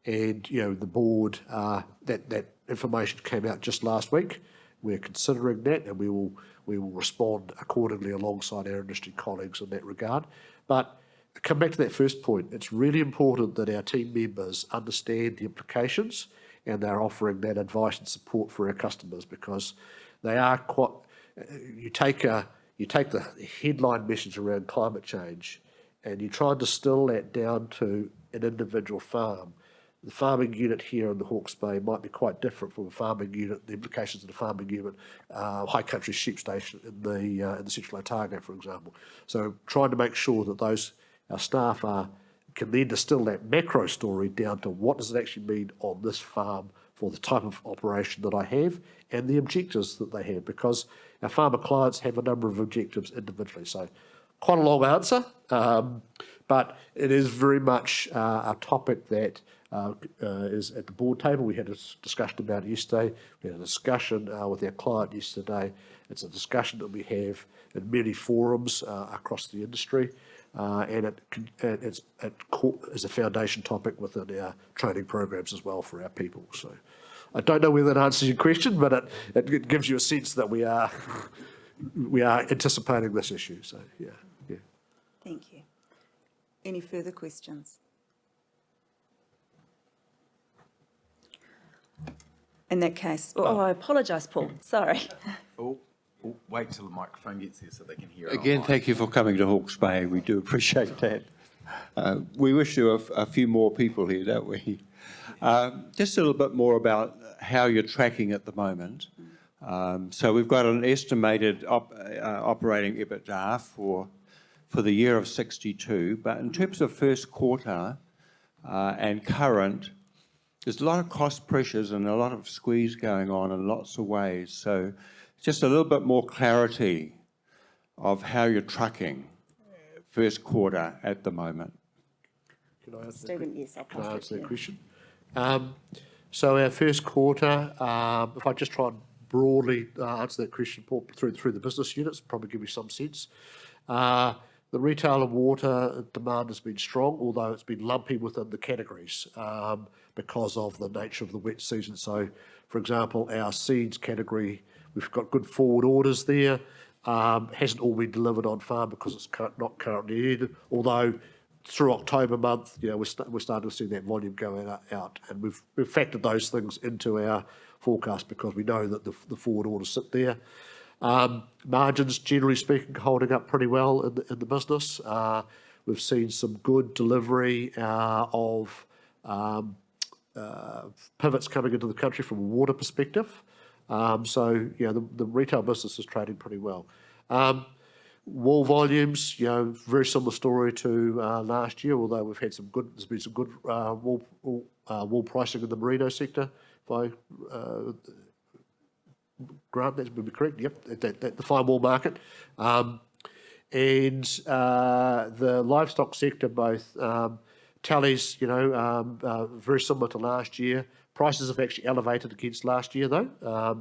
And the board, that information came out just last week. We're considering that, and we will respond accordingly alongside our industry colleagues in that regard. But come back to that first point. It's really important that our team members understand the implications, and they're offering that advice and support for our customers, because they are quite. You take the headline message around climate change, and you try and distill that down to an individual farm. The farming unit here in the Hawke's Bay might be quite different from a farming unit, the implications of the farming unit, High Country Sheep Station in the Central Otago, for example. So trying to make sure that our staff can then distill that macro story down to what does it actually mean on this farm for the type of operation that I have and the objectives that they have, because our farmer clients have a number of objectives individually. So quite a long answer, but it is very much a topic that is at the board table. We had a discussion about it yesterday. We had a discussion with our client yesterday. It's a discussion that we have in many forums across the industry. and it's a foundation topic within our training programs as well for our people. So I don't know whether that answers your question, but it gives you a sense that we are anticipating this issue. So yeah. Thank you. Any further questions? In that case, I apologise, Paul, sorry. Wait till the microphone gets here so they can hear. Again, thank you for coming to Hawke's Bay. We do appreciate that. We wish there were a few more people here, don't we? Just a little bit more about how you're tracking at the moment. So we've got an estimated operating EBITDA for the year of 62, but in terms of first quarter and current, there's a lot of cost pressures and a lot of squeeze going on in lots of ways. So just a little bit more clarity of how you're tracking first quarter at the moment. Can I answer Stephen, yes, I'll pass that that question? So our first quarter, if I just try and broadly answer that question, Paul, through the business units, probably give you some sense. The retail and water demand has been strong, although it's been lumpy within the categories because of the nature of the wet season. So, for example, our seeds category, we've got good forward orders there. Hasn't all been delivered on farm because it's not currently needed, although through October month, we're starting to see that volume going out, and we've factored those things into our forecast because we know that the forward orders sit there. Margins, generally speaking, holding up pretty well in the business. We've seen some good delivery of pivots coming into the country from a water perspective. So the retail business is trading pretty well. Wool volumes, very similar story to last year, although there's been some good wool pricing in the merino sector. Grant, that's would be correct. Yep, the fine wool market, and the livestock sector, both tallies, very similar to last year. Prices have actually elevated against last year though,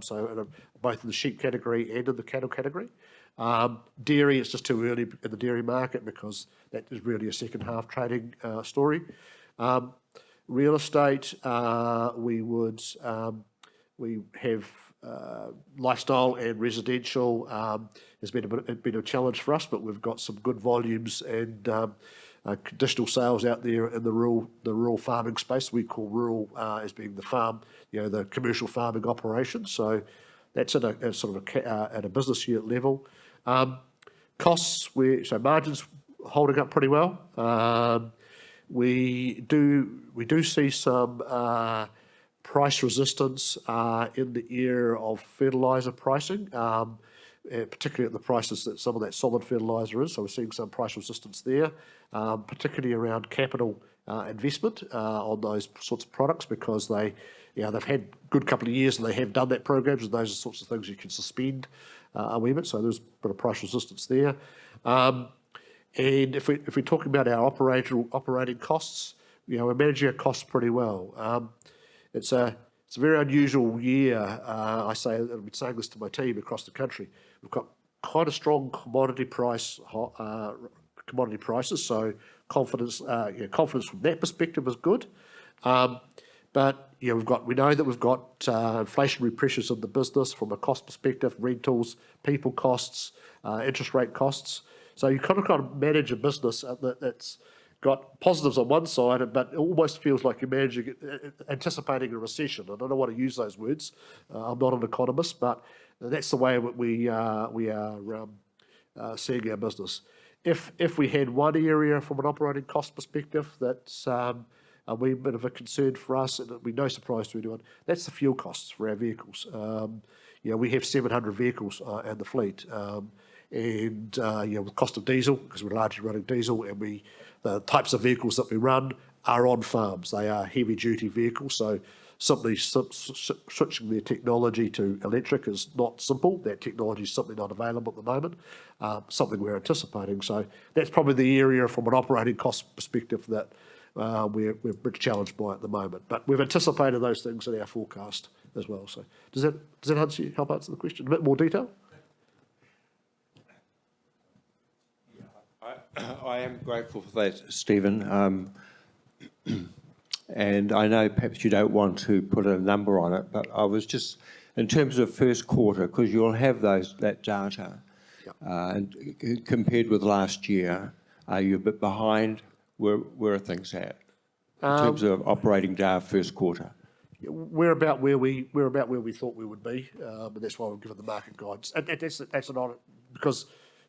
so both in the sheep category and in the cattle category. Dairy, it's just too early in the dairy market because that is really a second half trading story. Real estate, we have lifestyle and residential has been a challenge for us, but we've got some good volumes and conditional sales out there in the rural farming space. We call rural as being the farm, the commercial farming operation. So that's at a sort of at a business unit level. Costs, so margins holding up pretty well. We do see some price resistance in the area of fertiliser pricing, particularly at the prices that some of that solid fertiliser is. So we're seeing some price resistance there, particularly around capital investment on those sorts of products because they've had a good couple of years and they have done that programs, and those are the sorts of things you can suspend a wee bit. So there's a bit of price resistance there. And if we're talking about our operating costs, we're managing our costs pretty well. It's a very unusual year. I've been saying this to my team across the country. We've got quite a strong commodity prices, so confidence from that perspective is good. But we know that we've got inflationary pressures in the business from a cost perspective, rentals, people costs, interest rate costs. So you kind of manage a business that's got positives on one side, but it almost feels like you're anticipating a recession. I don't want to use those words. I'm not an economist, but that's the way we are seeing our business. If we had one area from an operating cost perspective that's a wee bit of a concern for us, and it'll be no surprise to anyone, that's the fuel costs for our vehicles. We have 700 vehicles in the fleet, and with the cost of diesel, because we're largely running diesel, and the types of vehicles that we run are on farms. They are heavy duty vehicles, so simply switching their technology to electric is not simple. That technology is simply not available at the moment, something we're anticipating. So that's probably the area from an operating cost perspective that we're a bit challenged by at the moment. But we've anticipated those things in our forecast as well. So does that help answer the question? A bit more detail? I am grateful for that, Stephen. And I know perhaps you don't want to put a number on it, but I was just, in terms of first quarter, because you'll have that data, and compared with last year, are you a bit behind? Where are things at in terms of operating data first quarter? We're about where we thought we would be, and that's why we've given the market guidance. And that's not because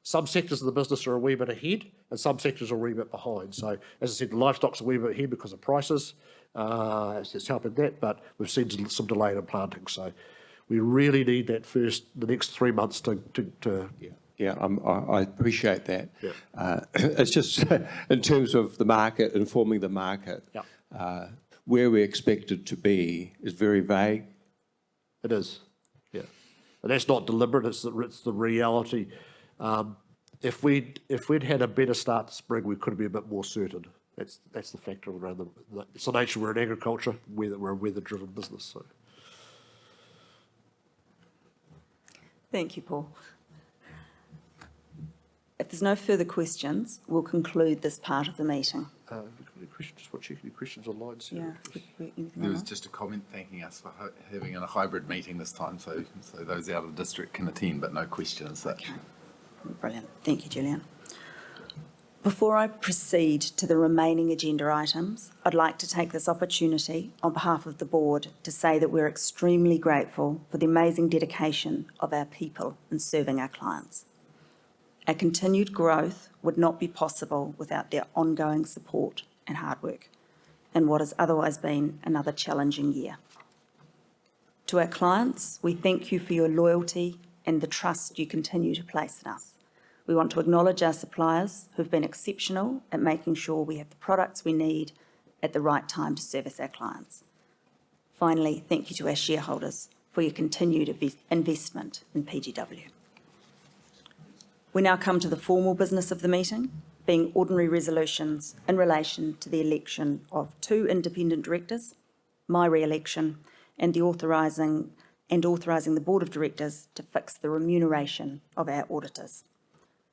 some sectors of the business are a wee bit ahead, and some sectors are a wee bit behind. So, as I said, livestock's a wee bit ahead because of prices. It's helping that, but we've seen some delay in planting. So, we really need the next 3 months to. Yeah, I appreciate that. Yeah. It's just in terms of the market, informing the market, where we expect it to be is very vague. It is, yeah. And that's not deliberate, it's the reality. If we'd had a better start to spring, we could be a bit more certain. That's the factor around it's the nature we're in agriculture, we're a weather-driven business. So. Thank you, Paul. If there's no further questions, we'll conclude this part of the meeting. Have we got any questions? Just want to check any questions online, Sarah? There was just a comment thanking us for having a hybrid meeting this time, so those out of the district can attend, but no questions. Brilliant. Thank you, Julian. Before I proceed to the remaining agenda items, I'd like to take this opportunity on behalf of the board to say that we're extremely grateful for the amazing dedication of our people in serving our clients. Our continued growth would not be possible without their ongoing support and hard work in what has otherwise been another challenging year. To our clients, we thank you for your loyalty and the trust you continue to place in us. We want to acknowledge our suppliers who've been exceptional at making sure we have the products we need at the right time to service our clients. Finally, thank you to our shareholders for your continued investment in PGW. We now come to the formal business of the meeting, being ordinary resolutions in relation to the election of 2 independent directors, my re-election, and authorising the Board of Directors to fix the remuneration of our auditors.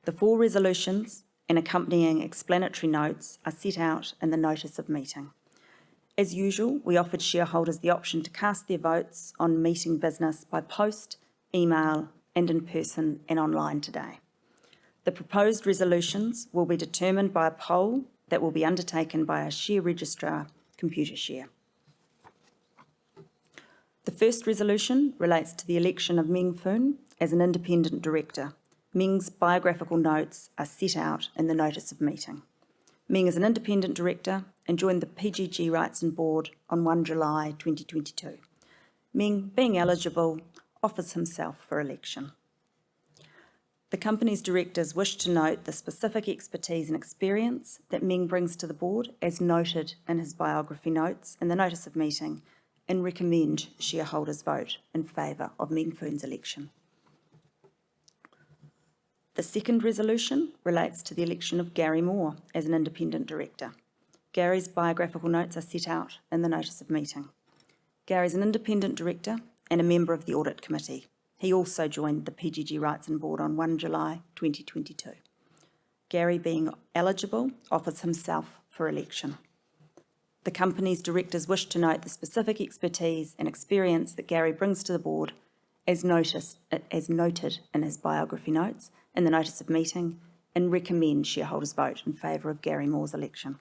The 4 resolutions and accompanying explanatory notes are set out in the notice of meeting. As usual, we offered shareholders the option to cast their votes on meeting business by post, email, and in person and online today. The proposed resolutions will be determined by a poll that will be undertaken by our share registrar, Computershare. The first resolution relates to the election of Mingfun as an independent director. Ming's biographical notes are set out in the notice of meeting. Ming is an independent director and joined the PGG Wrightson board on 1 July 2022. Ming, being eligible, offers himself for election. The company's directors wish to note the specific expertise and experience that Ming brings to the board, as noted in his biography notes in the notice of meeting, and recommend shareholders vote in favour of Mingfun's election. The second resolution relates to the election of Gary Moore as an independent director. Gary's biographical notes are set out in the notice of meeting. Gary is an independent director and a member of the Audit Committee. He also joined the PGG Wrightson board on 1 July 2022. Gary, being eligible, offers himself for election. The company's directors wish to note the specific expertise and experience that Gary brings to the board, as noted in his biography notes in the notice of meeting, and recommend shareholders vote in favour of Gary Moore's election.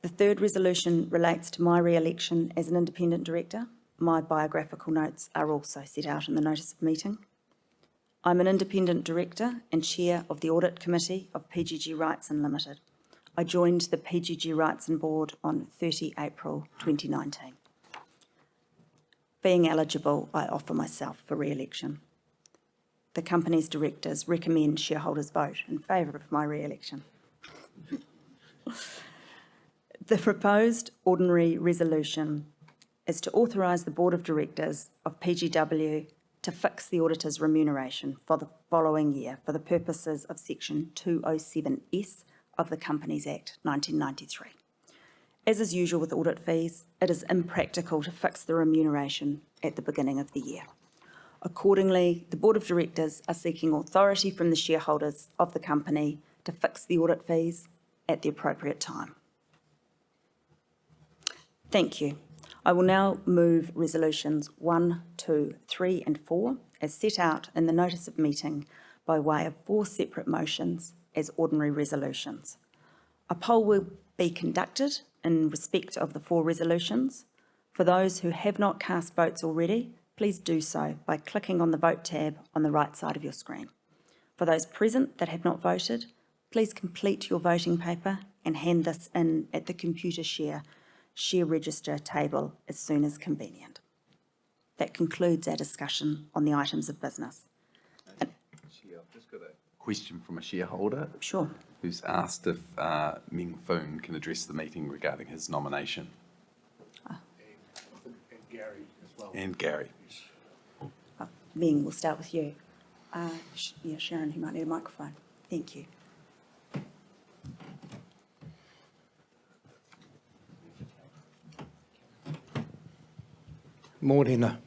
The third resolution relates to my re-election as an independent director. My biographical notes are also set out in the notice of meeting. I'm an independent director and chair of the Audit Committee of PGG Wrightson Limited. I joined the PGG Wrightson board on 30 April 2019. Being eligible, I offer myself for re-election. The company's directors recommend shareholders vote in favour of my re-election. The proposed ordinary resolution is to authorise the Board of Directors of PGW to fix the auditor's remuneration for the following year for the purposes of Section 207S of the Companies Act 1993. As is usual with audit fees, it is impractical to fix the remuneration at the beginning of the year. Accordingly, the Board of Directors are seeking authority from the shareholders of the company to fix the audit fees at the appropriate time. Thank you. I will now move resolutions 1, 2, 3 and 4 as set out in the notice of meeting by way of 4 separate motions as ordinary resolutions. A poll will be conducted in respect of the 4 resolutions. For those who have not cast votes already, please do so by clicking on the Vote tab on the right side of your screen. For those present that have not voted, please complete your voting paper and hand this in at the Computershare share register table as soon as convenient. That concludes our discussion on the items of business. Chair, I've just got a question from a shareholder Sure. who's asked if Mingfun can address the meeting regarding his nomination. And Gary as well. And Gary. Ming, we'll start with you. Sharon, who might need a microphone. Thank you. Morena.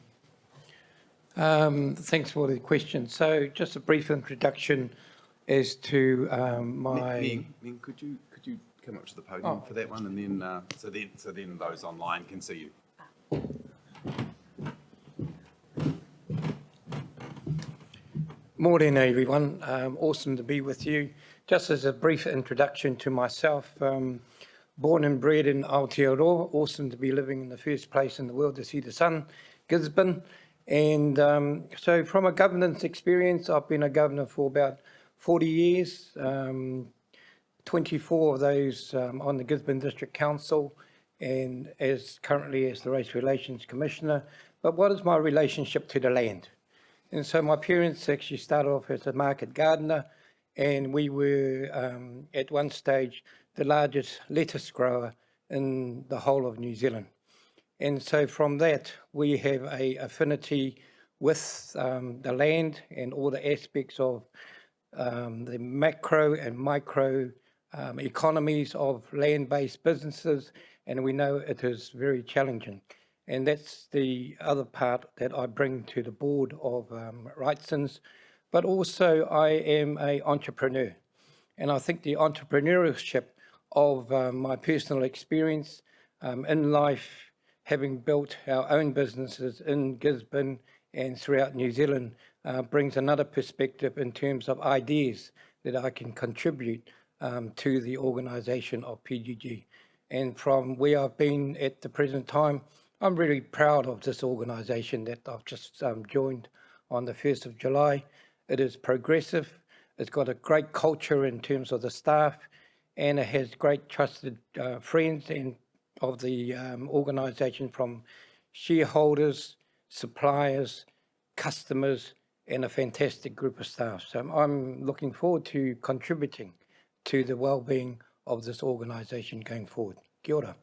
Thanks for the question. So just a brief introduction as to Ming, could you come up to the podium for that one, and then so then those online can see you. Morena, everyone. Awesome to be with you. Just as a brief introduction to myself, born and bred in Aotearoa, awesome to be living in the first place in the world to see the sun, Gisborne. And so from a governance experience, I've been a governor for about 40 years, 24 of those on the Gisborne District Council, and currently as the Race Relations Commissioner. But what is my relationship to the land? And so my parents actually started off as a market gardener, and we were at one stage the largest lettuce grower in the whole of New Zealand. And so from that, we have an affinity with the land and all the aspects of the macro and micro economies of land-based businesses, and we know it is very challenging. And that's the other part that I bring to the board of Wrightson's. But also I am an entrepreneur. And I think the entrepreneurship of my personal experience in life, having built our own businesses in Gisborne and throughout New Zealand, brings another perspective in terms of ideas that I can contribute to the organisation of PGG. And from where I've been at the present time, I'm really proud of this organisation that I've just joined on the 1st of July. It is progressive, it's got a great culture in terms of the staff, and it has great trusted friends and of the organisation, from shareholders, suppliers, customers, and a fantastic group of staff. So I'm looking forward to contributing to the well-being of this organisation going forward. Kia ora.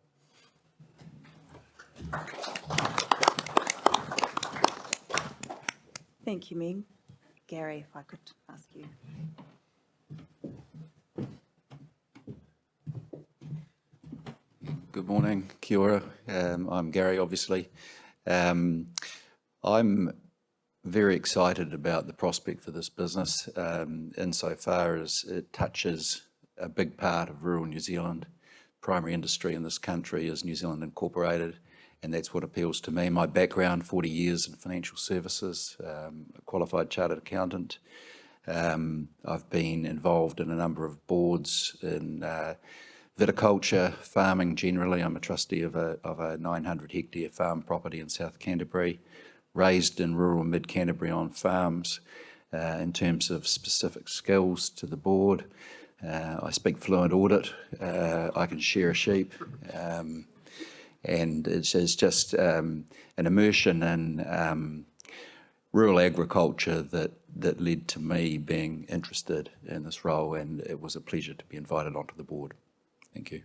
Thank you, Ming. Gary, if I could ask you. Good morning, kia ora. I'm Gary, obviously. I'm very excited about the prospect for this business insofar as it touches a big part of rural New Zealand. Primary industry in this country is New Zealand Incorporated, and that's what appeals to me. My background, 40 years in financial services, a qualified chartered accountant. I've been involved in a number of boards in viticulture, farming generally. I'm a trustee of a 900 hectare farm property in South Canterbury, raised in rural mid-Canterbury on farms. In terms of specific skills to the board, I speak fluent audit, I can shear a sheep, and it's just an immersion in rural agriculture that led to me being interested in this role, and it was a pleasure to be invited onto the board. Thank you.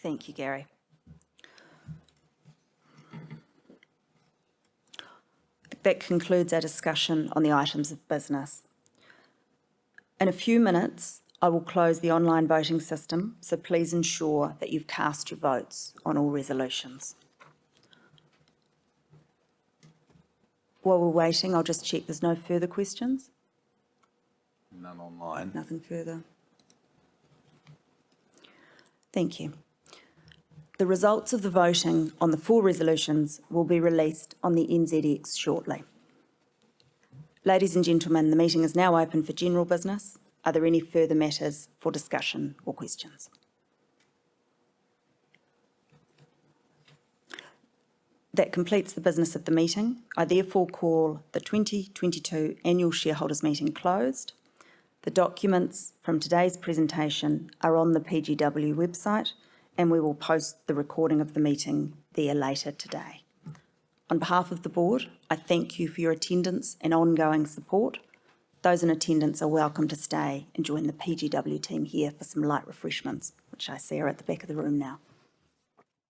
Thank you, Gary. That concludes our discussion on the items of business. In a few minutes, I will close the online voting system, so please ensure that you've cast your votes on all resolutions. While we're waiting, I'll just check there's no further questions. None online. Nothing further. Thank you. The results of the voting on the 4 resolutions will be released on the NZX shortly. Ladies and gentlemen, the meeting is now open for general business. Are there any further matters for discussion or questions? That completes the business of the meeting. I therefore call the 2022 Annual Shareholders Meeting closed. The documents from today's presentation are on the PGW website, and we will post the recording of the meeting there later today. On behalf of the board, I thank you for your attendance and ongoing support. Those in attendance are welcome to stay and join the PGW team here for some light refreshments, which I see are at the back of the room now.